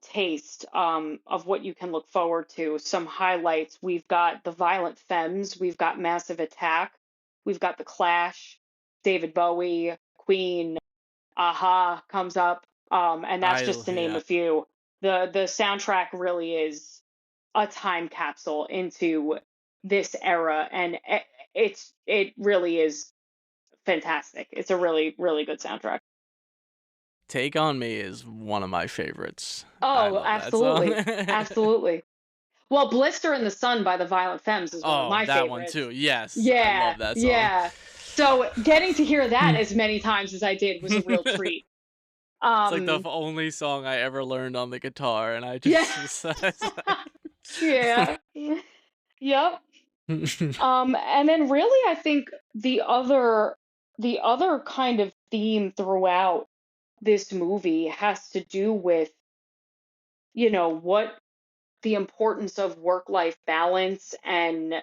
taste of what you can look forward to. Some highlights. We've got the Violent Femmes. We've got Massive Attack. We've got The Clash. David Bowie, Queen, Aha comes up, and that's just to name Yeah, a few. The soundtrack really is a time capsule into this era, and it really is fantastic. It's a really good soundtrack. Take on Me is one of my favorites. I Oh, love that song. absolutely, absolutely. Well, Blister in the Sun by the Violent Femmes is one of Oh, my that one favorites. too. Yes, I Yeah, love that song. yeah. So getting to hear that as many times as I did was a real treat. It's like the Um, only song I ever learned on the guitar, and I yeah. just it's Yeah. Yep. like And then really I think the other kind of theme throughout this movie has to do with, what the importance of work-life balance and,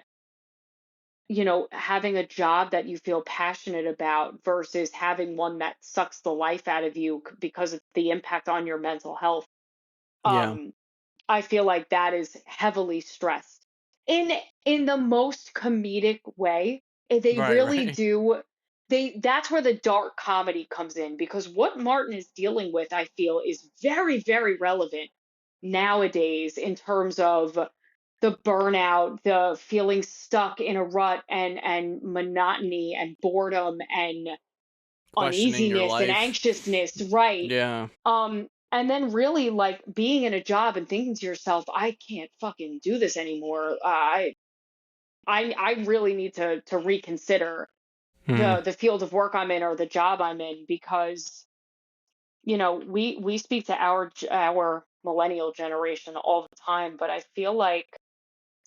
having a job that you feel passionate about versus having one that sucks the life out of you because of the impact on your mental health. yeah, Um, I feel like that is heavily stressed in in the most comedic way. They right, really right. do. That's where the dark comedy comes in because what Martin is dealing with, I feel, is very very relevant nowadays in terms of the burnout, the feeling stuck in a rut and monotony and boredom and Questioning your uneasiness and life. anxiousness, right? Yeah, And then really like being in a job and thinking to yourself, I can't fucking do this anymore. I really need to reconsider hmm. the field of work I'm in or the job I'm in because we speak to our millennial generation all the time, but I feel like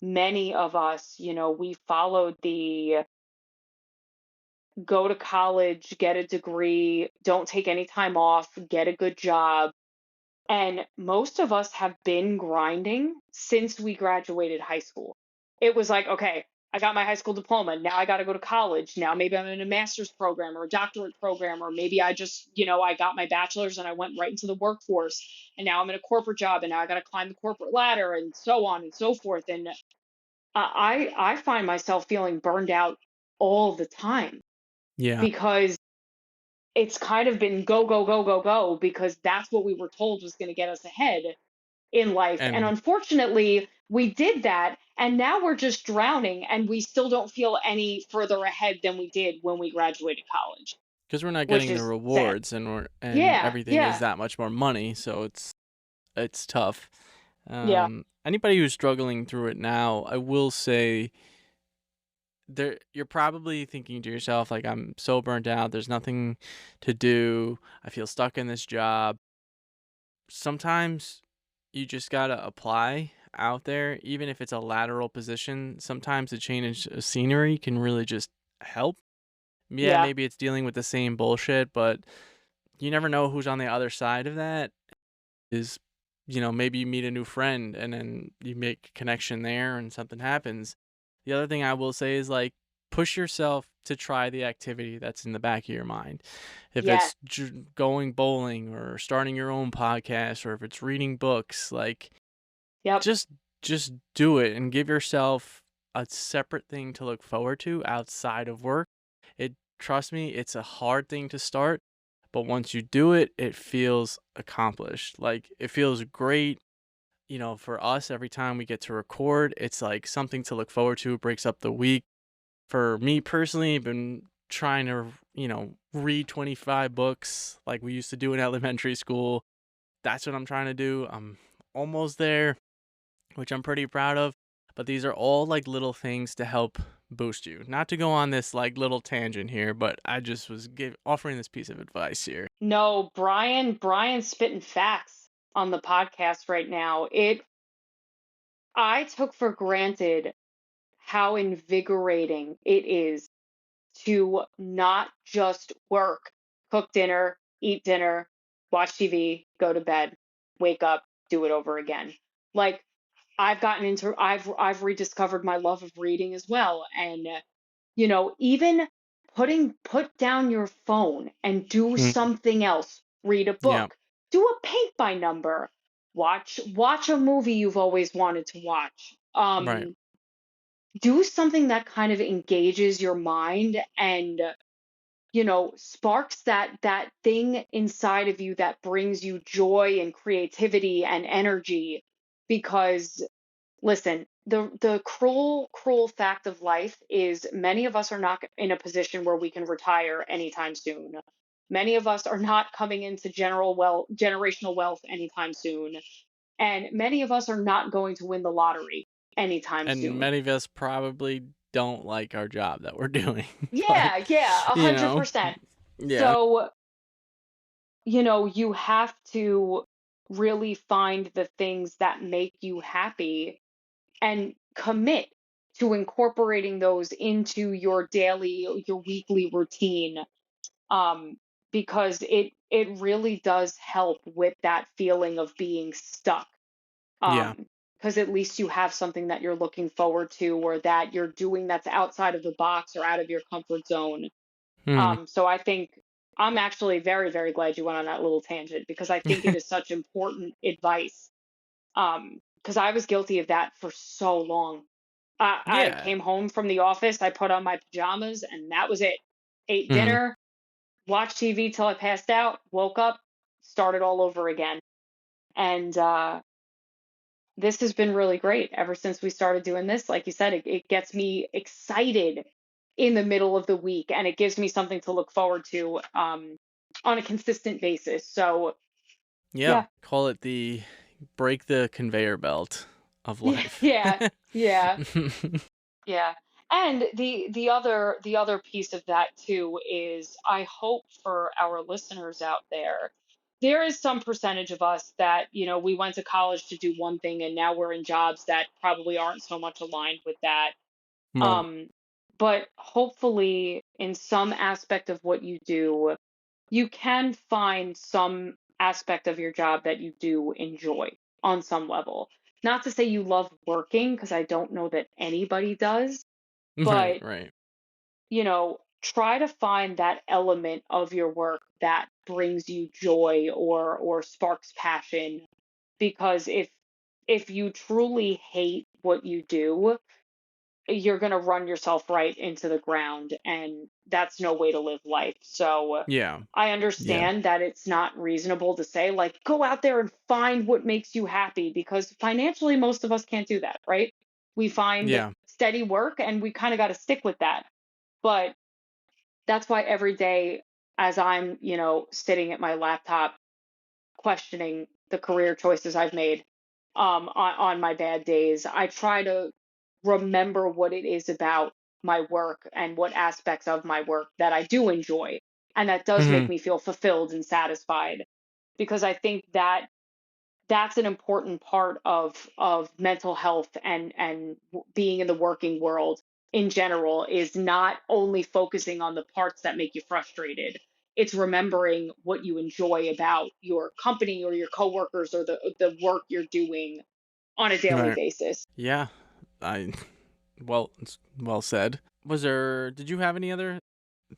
many of us, we followed the go to college, get a degree, don't take any time off, get a good job. And most of us have been grinding since we graduated high school. It was like, okay, I got my high school diploma. Now I got to go to college. Now maybe I'm in a master's program or a doctorate program, or maybe I just, I got my bachelor's and I went right into the workforce. And now I'm in a corporate job and now I got to climb the corporate ladder and so on and so forth. And I find myself feeling burned out all the time Yeah, because it's kind of been go, go, go, go, go, because that's what we were told was going to get us ahead in life. And and unfortunately, we did that. And now we're just drowning and we still don't feel any further ahead than we did when we graduated college, because we're not which getting the is sad. rewards, and Yeah, everything is yeah, that much more money, so it's tough. yeah, Anybody who's struggling through it now, I will say, you're probably thinking to yourself like, I'm so burnt out, there's nothing to do, I feel stuck in this job. Sometimes you just gotta apply out there, even if it's a lateral position. Sometimes a change of scenery can really just help. Yeah, yeah, maybe it's dealing with the same bullshit, but you never know who's on the other side of that. Is, maybe you meet a new friend and then you make a connection there and something happens. The other thing I will say is, like, push yourself to try the activity that's in the back of your mind. If yeah, it's going bowling or starting your own podcast, or if it's reading books, like, yep, just do it and give yourself a separate thing to look forward to outside of work. Trust me, it's a hard thing to start, but once you do it, it feels accomplished. Like, it feels great. For us, every time we get to record, it's like something to look forward to. It breaks up the week. For me personally, I've been trying to, read 25 books like we used to do in elementary school. That's what I'm trying to do. I'm almost there, which I'm pretty proud of. But these are all like little things to help boost you. Not to go on this like little tangent here, but I just was offering this piece of advice here. no, Brian's spitting facts on the podcast right now. I took for granted how invigorating it is to not just work, cook dinner, eat dinner, watch TV, go to bed, wake up, do it over again. Like, I've rediscovered my love of reading as well. And even put down your phone and do Mm, something else. Read a yeah. book, do a paint by number, watch a movie you've always wanted to watch. Right. Do something that kind of engages your mind and sparks that thing inside of you that brings you joy and creativity and energy. Because listen, the cruel fact of life is many of us are not in a position where we can retire anytime soon. Many of us are not coming into generational wealth anytime soon, and many of us are not going to win the lottery anytime And soon. many of us probably don't like our job that we're doing, but Yeah, yeah, a you hundred know, percent. yeah, So, you have to really find the things that make you happy and commit to incorporating those into your weekly routine. Um, because it really does help with that feeling of being stuck. yeah. Because at least you have something that you're looking forward to, or that you're doing that's outside of the box or out of your comfort zone. Hmm. So I think I'm actually very, very glad you went on that little tangent, because I think it is such important advice. Because I was guilty of that for so long. I Yeah. came home from the office, I put on my pajamas, and that was it. Ate Hmm. dinner, watched TV till I passed out, woke up, started all over again. And this has been really great ever since we started doing this. Like you said, it gets me excited in the middle of the week, and it gives me something to look forward to on a consistent basis. So, Yeah. yeah, Call it the break the conveyor belt of yeah, life. yeah, yeah. Yeah. And the other piece of that too is, I hope for our listeners out there, there is some percentage of us that, we went to college to do one thing and now we're in jobs that probably aren't so much aligned with that. Right. Um, but hopefully in some aspect of what you do, you can find some aspect of your job that you do enjoy on some level. Not to say you love working, because I don't know that anybody does, Right. but Right. try to find that element of your work that brings you joy or sparks passion. Because if you truly hate what you do, you're going to run yourself right into the ground, and that's no way to live life. So Yeah. I Yeah. understand that it's not reasonable to say, like, go out there and find what makes you happy, because financially most of us can't do that, right? We find Yeah. steady work and we kind of got to stick with that. But that's why every day, as I'm, sitting at my laptop questioning the career choices I've made, on my bad days, I try to remember what it is about my work and what aspects of my work that I do enjoy. And that does Hmm. make me feel fulfilled and satisfied, because I think that that's an important part of mental health and being in the working world in general, is not only focusing on the parts that make you frustrated. It's remembering what you enjoy about your company or your coworkers or the work you're doing on a daily Right. basis. Yeah. I well, it's well said. Did you have any other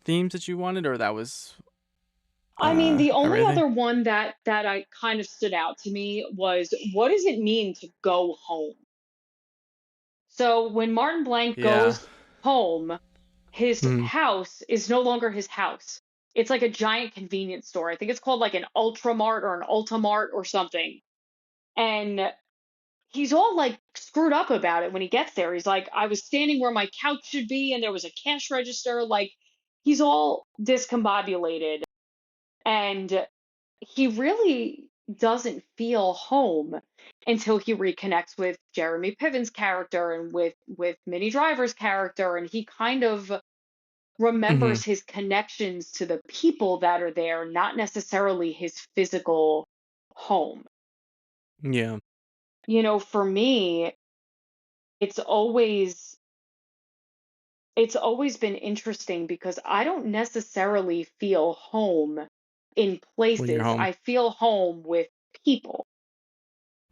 themes that you wanted, or that was I mean, the only everything? other one that I kind of stood out to me was, what does it mean to go home? So when Martin Blank Yeah. goes home, his Mhm. house is no longer his house. It's like a giant convenience store. I think it's called like an Ultramart or an Ultimart or something. And he's all like screwed up about it when he gets there. He's like, I was standing where my couch should be and there was a cash register. Like, he's all discombobulated. And he really doesn't feel home until he reconnects with Jeremy Piven's character and with Minnie Driver's character, and he kind of Mhm. remembers his connections to the people that are there, not necessarily his physical home. Yeah. For me, it's always it's always been interesting, because I don't necessarily feel home in When you're places. home. I feel home with people.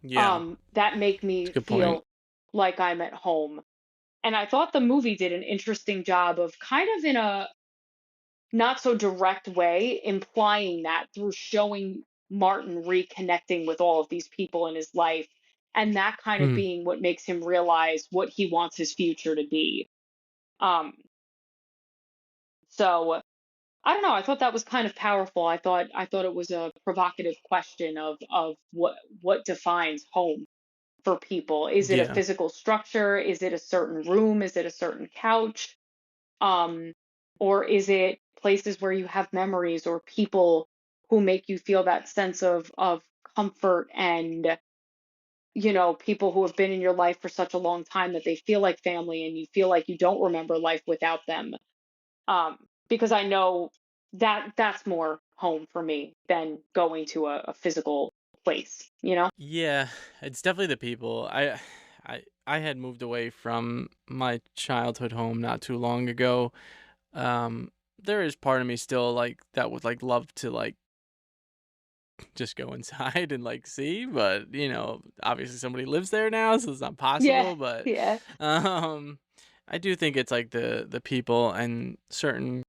Yeah, that make it's me a good point. feel like I'm at home. And I thought the movie did an interesting job of kind of in a not so direct way implying that through showing Martin reconnecting with all of these people in his life and that kind of Mhm. being what makes him realize what he wants his future to be. Um so I don't know, I thought that was kind of powerful. I thought it was a provocative question of what defines home for people. Is it a Yeah. physical structure? Is it a certain room? Is it a certain couch? Um, or is it places where you have memories or people who make you feel that sense of comfort and people who have been in your life for such a long time that they feel like family and you feel like you don't remember life without them. Because I know that that's more home for me than going to a physical place. Yeah, it's definitely the people. I had moved away from my childhood home not too long ago. Um, there is part of me still like that would like love to like just go inside and like see, but obviously somebody lives there now, so it's not Yeah, possible. But yeah. um, I do think it's like the people and certain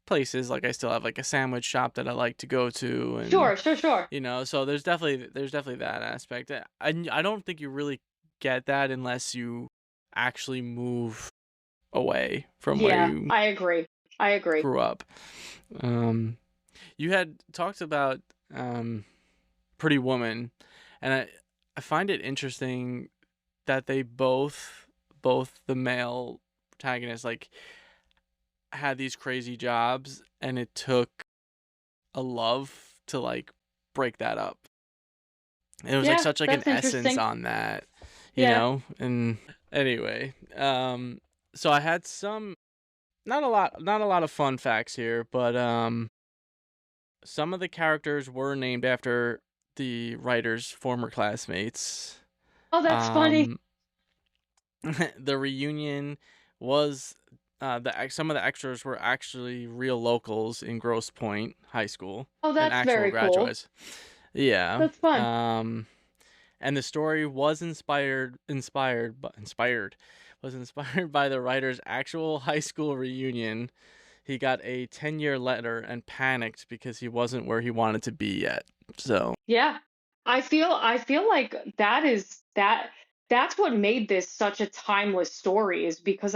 places. Like I still have like a sandwich shop that I like to go to, and Sure, sure, sure. so there's definitely that aspect. I don't think you really get that unless you actually move away from where Yeah, you I agree. I agree. grew up. Um, you had talked about um Pretty Woman, and I find it interesting that they both the male protagonists like had these crazy jobs, and it took a love to like break that up. And it was like Yeah, such like an that's essence interesting. on that, Yeah. and anyway, so I had some not a lot of fun facts here, but some of the characters were named after the writer's former classmates. Oh, that's funny. Um, the reunion was some of the extras were actually real locals in Grosse Pointe High School Oh, and that's actual very cool. graduates. Yeah. That's fun. And the story was inspired by the writer's actual high school reunion. He got a 10-year letter and panicked because he wasn't where he wanted to be yet. So, Yeah. I feel like that's what made this such a timeless story is because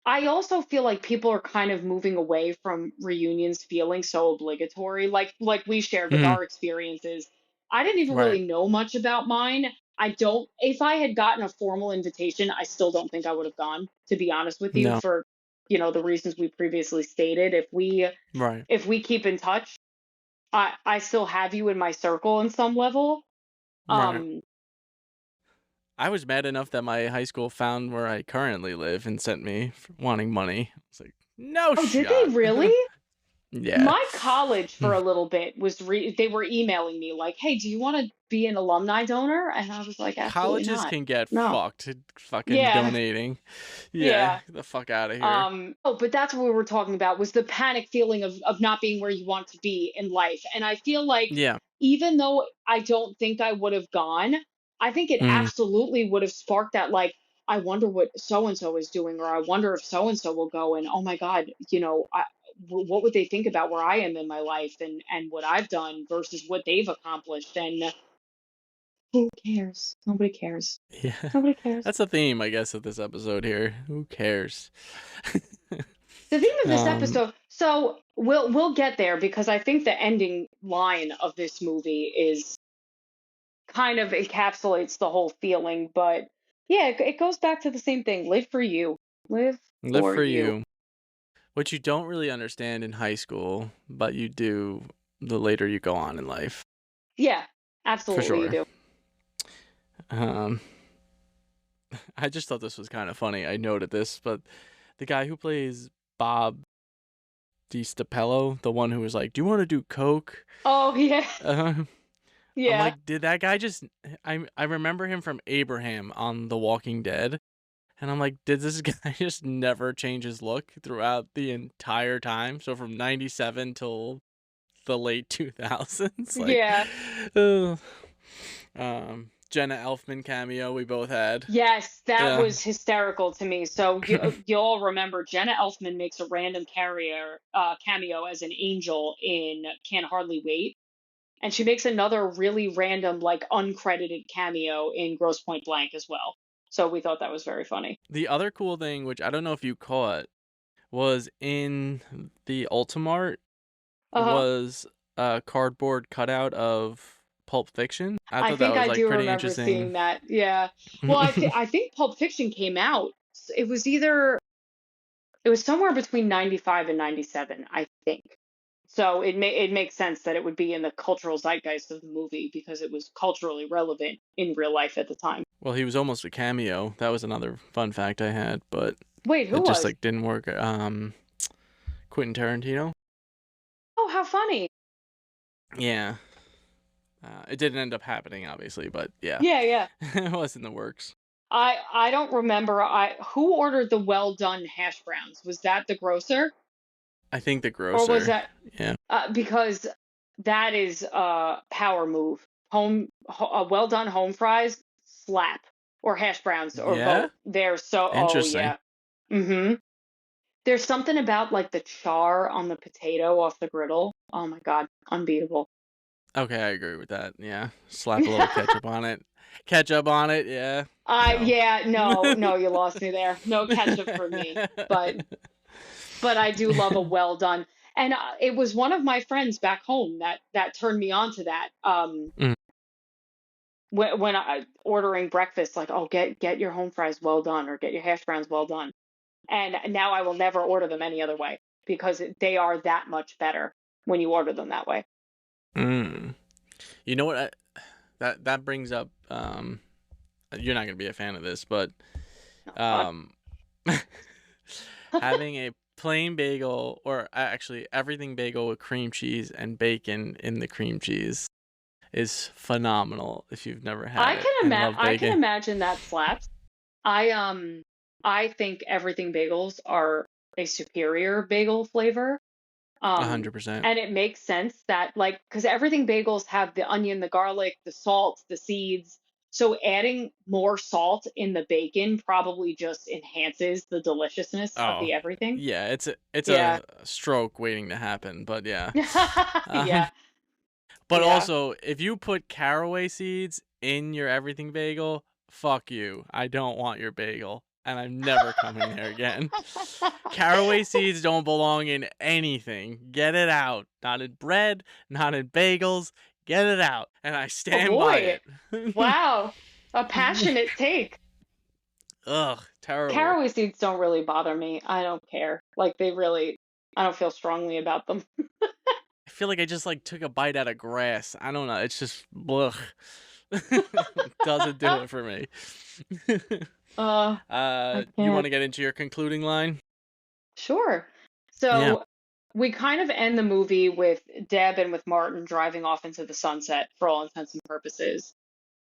I also feel like people are kind of moving away from reunions feeling so obligatory, like we shared with mhm, our experiences. I didn't even right. really know much about mine. I don't if I had gotten a formal invitation, I still don't think I would have gone, to be honest with you, No, for the reasons we previously stated. right. If we keep in touch, I still have you in my circle in some level. Right. Um I was mad enough that my high school found where I currently live and sent me wanting money. It's like, no oh, did they shot. really? Yeah. My college for Mm. a little bit they were emailing me like, "Hey, do you want to be an alumni donor?" And I was like, "Absolutely Colleges not." can get No. fucked fucking Yeah. donating. Yeah, Yeah. get the fuck out of here. Oh, but that's what we were talking about was the panic feeling of not being where you want to be in life. And I feel like Yeah. even though I don't think I would have gone, I think it Mm. absolutely would have sparked that like I wonder what so and so is doing, or I wonder if so and so will go. And oh my God, what would they think about where I am in my life and what I've done versus what they've accomplished? And who cares? Nobody cares. Yeah. Nobody cares. That's the theme, I guess, of this episode here. Who cares? The theme of this um, episode, so we'll get there because I think the ending line of this movie is kind of encapsulates the whole feeling, but yeah, it goes back to the same thing. Live for you. Live live for for you. you. What you don't really understand in high school, but you do the later you go on in life. Yeah, For absolutely you sure. do. Um, I just thought this was kind of funny. I noted this, but the guy who plays Bob DiStapello, the one who was like, "Do you want to do coke?" Oh yeah. Uh, I'm Yeah. like, did that guy just? I remember him from Abraham on The Walking Dead, and I'm like, did this guy just never change his look throughout the entire time? So from '97 till the late 2000s, like, Yeah. uh, Jenna Elfman cameo we both had. Yes, that Yeah. was hysterical to me. So you all remember Jenna Elfman makes a random cameo as an angel in Can't Hardly Wait, and she makes another really random, like uncredited cameo in Grosse Pointe Blank as well. So we thought that was very funny. The other cool thing, which I don't know if you caught, was in the Ultimart Uh huh. was a cardboard cutout of Pulp Fiction. I I thought that think was I like do pretty remember interesting. seeing that. Yeah. Well, I think Pulp Fiction came out. It was either it was somewhere between 95 and 97, I think. So it makes sense that it would be in the cultural zeitgeist of the movie because it was culturally relevant in real life at the time. Well, he was almost a cameo. That was another fun fact I had, but Wait, who it just was? like didn't work. Quentin Tarantino. Oh, how funny. Yeah. It didn't end up happening, obviously, but yeah, Yeah, yeah. it was in the works. I don't remember. I who ordered the well done hash browns? Was that the grocer I think the or was grocer. that Yeah. because that is a power move. Well done home fries slap or hash browns or Yeah. both. They're so oh Interesting. yeah. Mhm. There's something about like the char on the potato off the griddle. Oh my God, unbeatable. Okay, I agree with that. Yeah. Slap a little ketchup on it. Ketchup on it. Yeah. No. Yeah, no, no, you lost me there. No ketchup for me. But I do love a well done. And it was one of my friends back home that turned me on to that. Mm. When I ordering breakfast, like, oh, get your home fries well done or get your hash browns well done. And now I will never order them any other way because they are that much better when you order them that way. Mm. You know what? That brings up. You're not gonna be a fan of this, but No, what? um, having a plain bagel or actually everything bagel with cream cheese and bacon in the cream cheese is phenomenal if you've never had it and love I can bacon. imagine that slaps. I think everything bagels are a superior bagel flavor. Um, 100%. and it makes sense that like because everything bagels have the onion, the garlic, the salt, the seeds. So adding more salt in the bacon probably just enhances the deliciousness of Oh, the everything. yeah, it's Yeah. a stroke waiting to happen, but yeah. Yeah. Um, but Yeah. also, if you put caraway seeds in your everything bagel, fuck you. I don't want your bagel, and I'm never coming there again. Caraway seeds don't belong in anything. Get it out. Not in bread, not in bagels. Get it out. And I Oh stand by boy. it. Wow. A passionate take. Ugh, terrible. Caraway seeds don't really bother me. I don't care. Like they really, I don't feel strongly about them. I feel like I just like took a bite out of grass. I don't know. It's just blech. Doesn't do it for me. I You want can't. to get into your concluding line? Sure. Yeah. So we kind of end the movie with Deb and with Martin driving off into the sunset for all intents and purposes.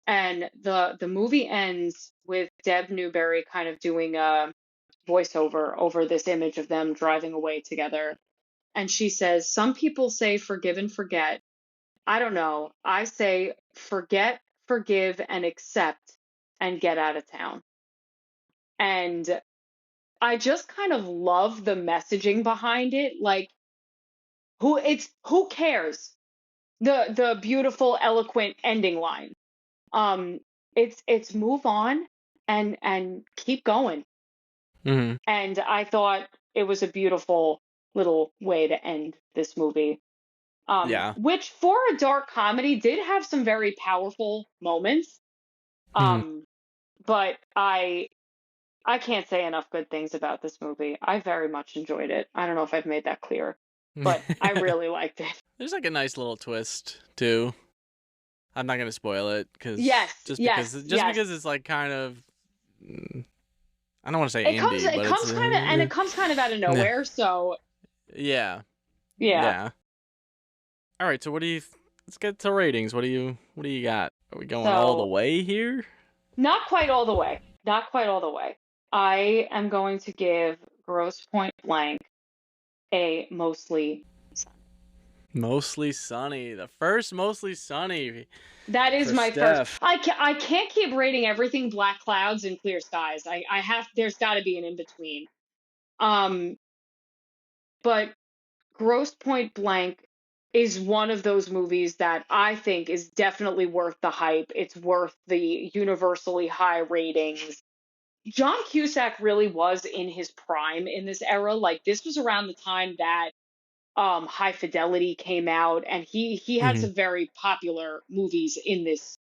And the movie ends with Deb Newberry kind of doing a voiceover over this image of them driving away together. And she says, "Some people say forgive and forget. I don't know. I say forget, forgive, and accept and get out of town." And I just kind of love the messaging behind it. Like who cares? The beautiful, eloquent ending line. Um it's move on and keep going. Hmm. And I thought it was a beautiful little way to end this movie. Yeah. Which for a dark comedy did have some very powerful moments. Hmm. Um, but I can't say enough good things about this movie. I very much enjoyed it. I don't know if I've made that clear, but I really liked it. There's like a nice little twist too. I'm not gonna spoil it Yes, yes, just yes. because it's like kind of I don't want to say indie, It but it's comes kind of and it comes kind of out of yeah, nowhere. So yeah, yeah. yeah. All right, so what do you? Let's get to ratings. What do you got? Are we going all the So way here? not quite all the way. Not quite all the way. I am going to give Grosse Point Blank a mostly sun. Mostly Sunny. The first Mostly Sunny That is for my first. Steph. I can't keep rating everything black clouds and clear skies. I have there's got to be an in between. Um, but Grosse Pointe Blank is one of those movies that I think is definitely worth the hype. It's worth the universally high ratings. John Cusack really was in his prime in this era. Like this was around the time that High Fidelity came out, and he had Hmm. some very popular movies in this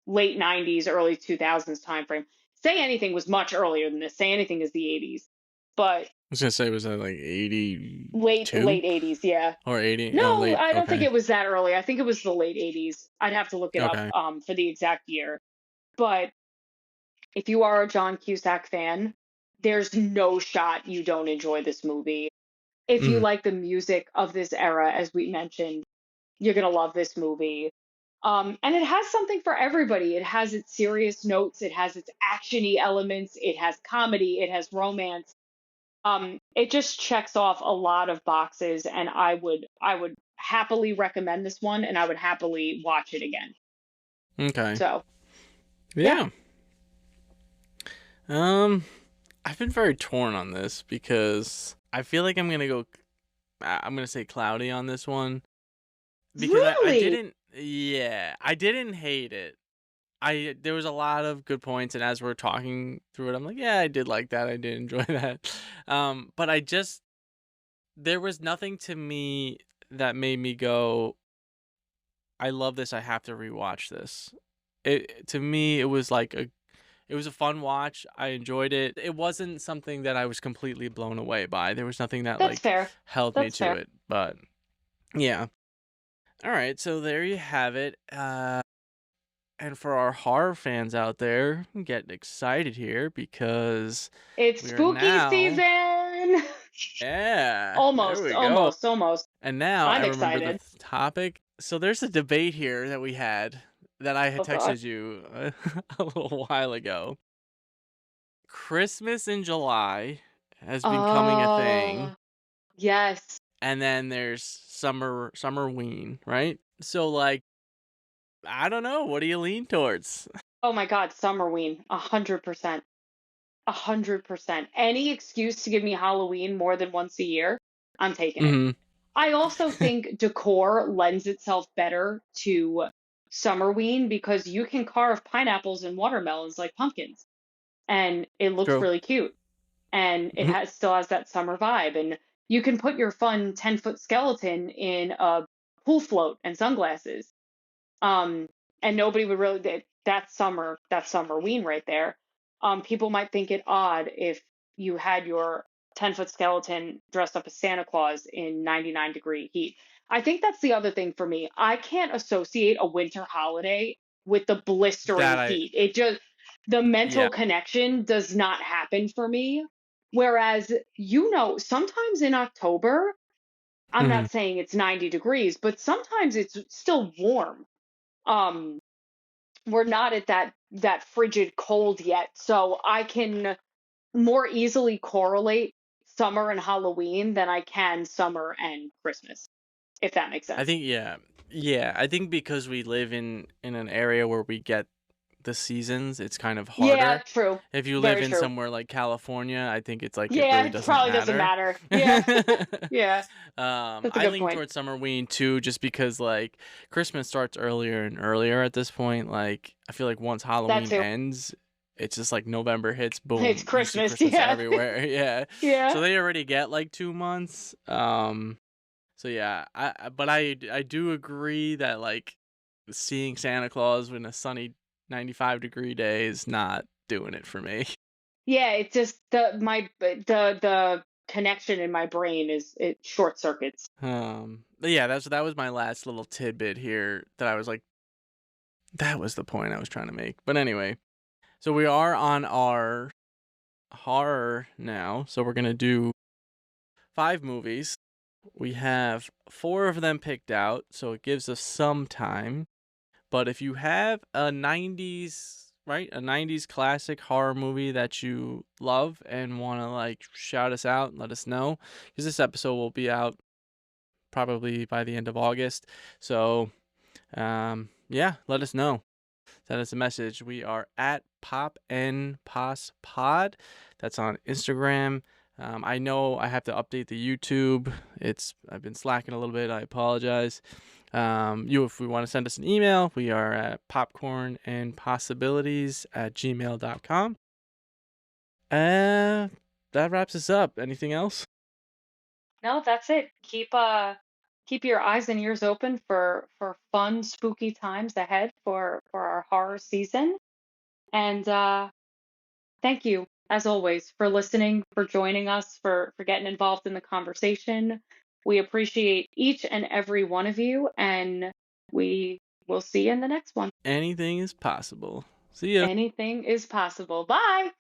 late 90s, early 2000s time frame. Say Anything was much earlier than this. Say Anything is the 80s. But I was gonna say, was that like late 82 80s, yeah. or 80? Oh, No, late. I don't think Okay. it was that early. I think it was the late 80s. I'd have to look it up Okay. for the exact year. But if you are a John Cusack fan, there's no shot you don't enjoy this movie. If you Mm. like the music of this era, as we mentioned, you're gonna love this movie. And it has something for everybody. It has its serious notes, it has its actiony elements, it has comedy, it has romance. It just checks off a lot of boxes, and I would happily recommend this one, and I would happily watch it again. Okay. So yeah. Yeah. Um, I've been very torn on this because I feel like I'm gonna say cloudy on this one because I Really? didn't, yeah, I didn't hate it. There was a lot of good points, and as we're talking through it, I'm like, yeah, I did like that. I did enjoy that. But there was nothing to me that made me go, I love this. I have to rewatch this. To me, it was a fun watch. I enjoyed it. It wasn't something that I was completely blown away by. There was nothing that That's like fair. held me That's to fair. it. But yeah. All right, so there you have it. And for our horror fans out there, I'm getting excited here because It's we are spooky now, season. yeah, there Almost, we go. almost, almost. And now I I'm remember the excited. topic. So there's a debate here that we had that I had Oh god. texted you a little while ago. Christmas in July has been becoming a thing, Oh, yes. and then there's Summerween, right? So like, I don't know. What do you lean towards? Oh my god, Summerween. 100%. 100%. Any excuse to give me Halloween more than once a year, I'm taking it. Hmm. I also think decor lends itself better to Summerween because you can carve pineapples and watermelons like pumpkins, and it looks True. really cute, and it Mhm. has still has that summer vibe, and you can put your fun 10-foot skeleton in a pool float and sunglasses. um and nobody would really that's Summerween right there. People might think it odd if you had your 10-foot skeleton dressed up as Santa Claus in 99-degree heat. I think that's the other thing for me. I can't associate a winter holiday with the blistering That I heat. It just, the mental Yeah. connection does not happen for me. Whereas, sometimes in October, I'm Mhm. not saying it's 90 degrees, but sometimes it's still warm. um we're not at that frigid cold yet, so I can more easily correlate summer and Halloween than I can summer and Christmas, if that makes I sense. think yeah. Yeah, I think because we live in an area where we get the seasons, it's kind of Yeah, harder. true. If you live Very in true. somewhere like California, I think it's like it Yeah, really it doesn't probably doesn't matter. matter. Yeah. Yeah, that's a I good lean point. towards Summerween too, just because like Christmas starts earlier and earlier at this point. Like I feel like once That Halloween too. ends, it's just like November hits, It's boom, you see Christmas. Christmas Yeah. everywhere. Yeah. Yeah. So they already get like 2 months. So yeah, but I do agree that like seeing Santa Claus in a sunny 95-degree day is not doing it for me. Yeah, it's just the connection in my brain is it short circuits. But yeah, that was my last little tidbit here that I was like, that was the point I was trying to make. But anyway, so we are on our horror now. So we're gonna do 5 movies. We have 4 of them picked out, so it gives us some time. But if you have a 90s, right, a 90s classic horror movie that you love and want to like shout us out, let us know, because this episode will be out probably by the end of August. So yeah, let us know. Send us a message. We are at Pop and Pos Pod. That's on Instagram. I know I have to update the YouTube. I've been slacking a little bit. I apologize. If we want to send us an email, we are at popcornandpossibilities@gmail.com. That wraps us up. Anything else? No, that's it. Keep your eyes and ears open for fun, spooky times ahead for our horror season. And thank you, as always, for listening, for joining us, for getting involved in the conversation. We appreciate each and every one of you, and we will see you in the next one. Anything is possible. See ya. Anything is possible. Bye.